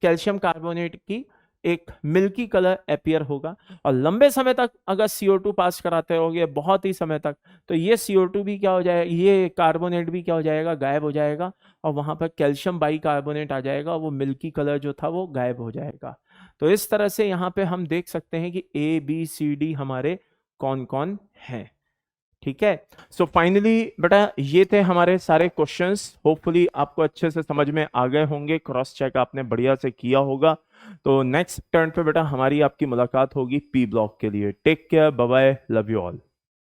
कैल्शियम कार्बोनेट की एक मिल्की कलर अपीयर होगा। और लंबे समय तक अगर CO2 पास कराते होगे, बहुत ही समय तक, तो ये CO2 भी क्या हो जाएगा? ये कार्बोनेट भी क्या हो जाएगा? गायब हो जाएगा। और वहां पर कैल्शियम बाई कार्बोनेट आ जाएगा, वो मिल्की कलर जो था वो गायब हो जाएगा। तो इस तरह से यहाँ पे हम देख सकते हैं कि ABCD हमारे कौन कौन हैं, ठीक है। सो फाइनली बेटा ये थे हमारे सारे क्वेश्चंस। होपफुली आपको अच्छे से समझ में आ गए होंगे, क्रॉस चेक आपने बढ़िया से किया होगा। तो नेक्स्ट टर्न पे बेटा हमारी आपकी मुलाकात होगी P ब्लॉक के लिए। Take care, bye bye, love you all.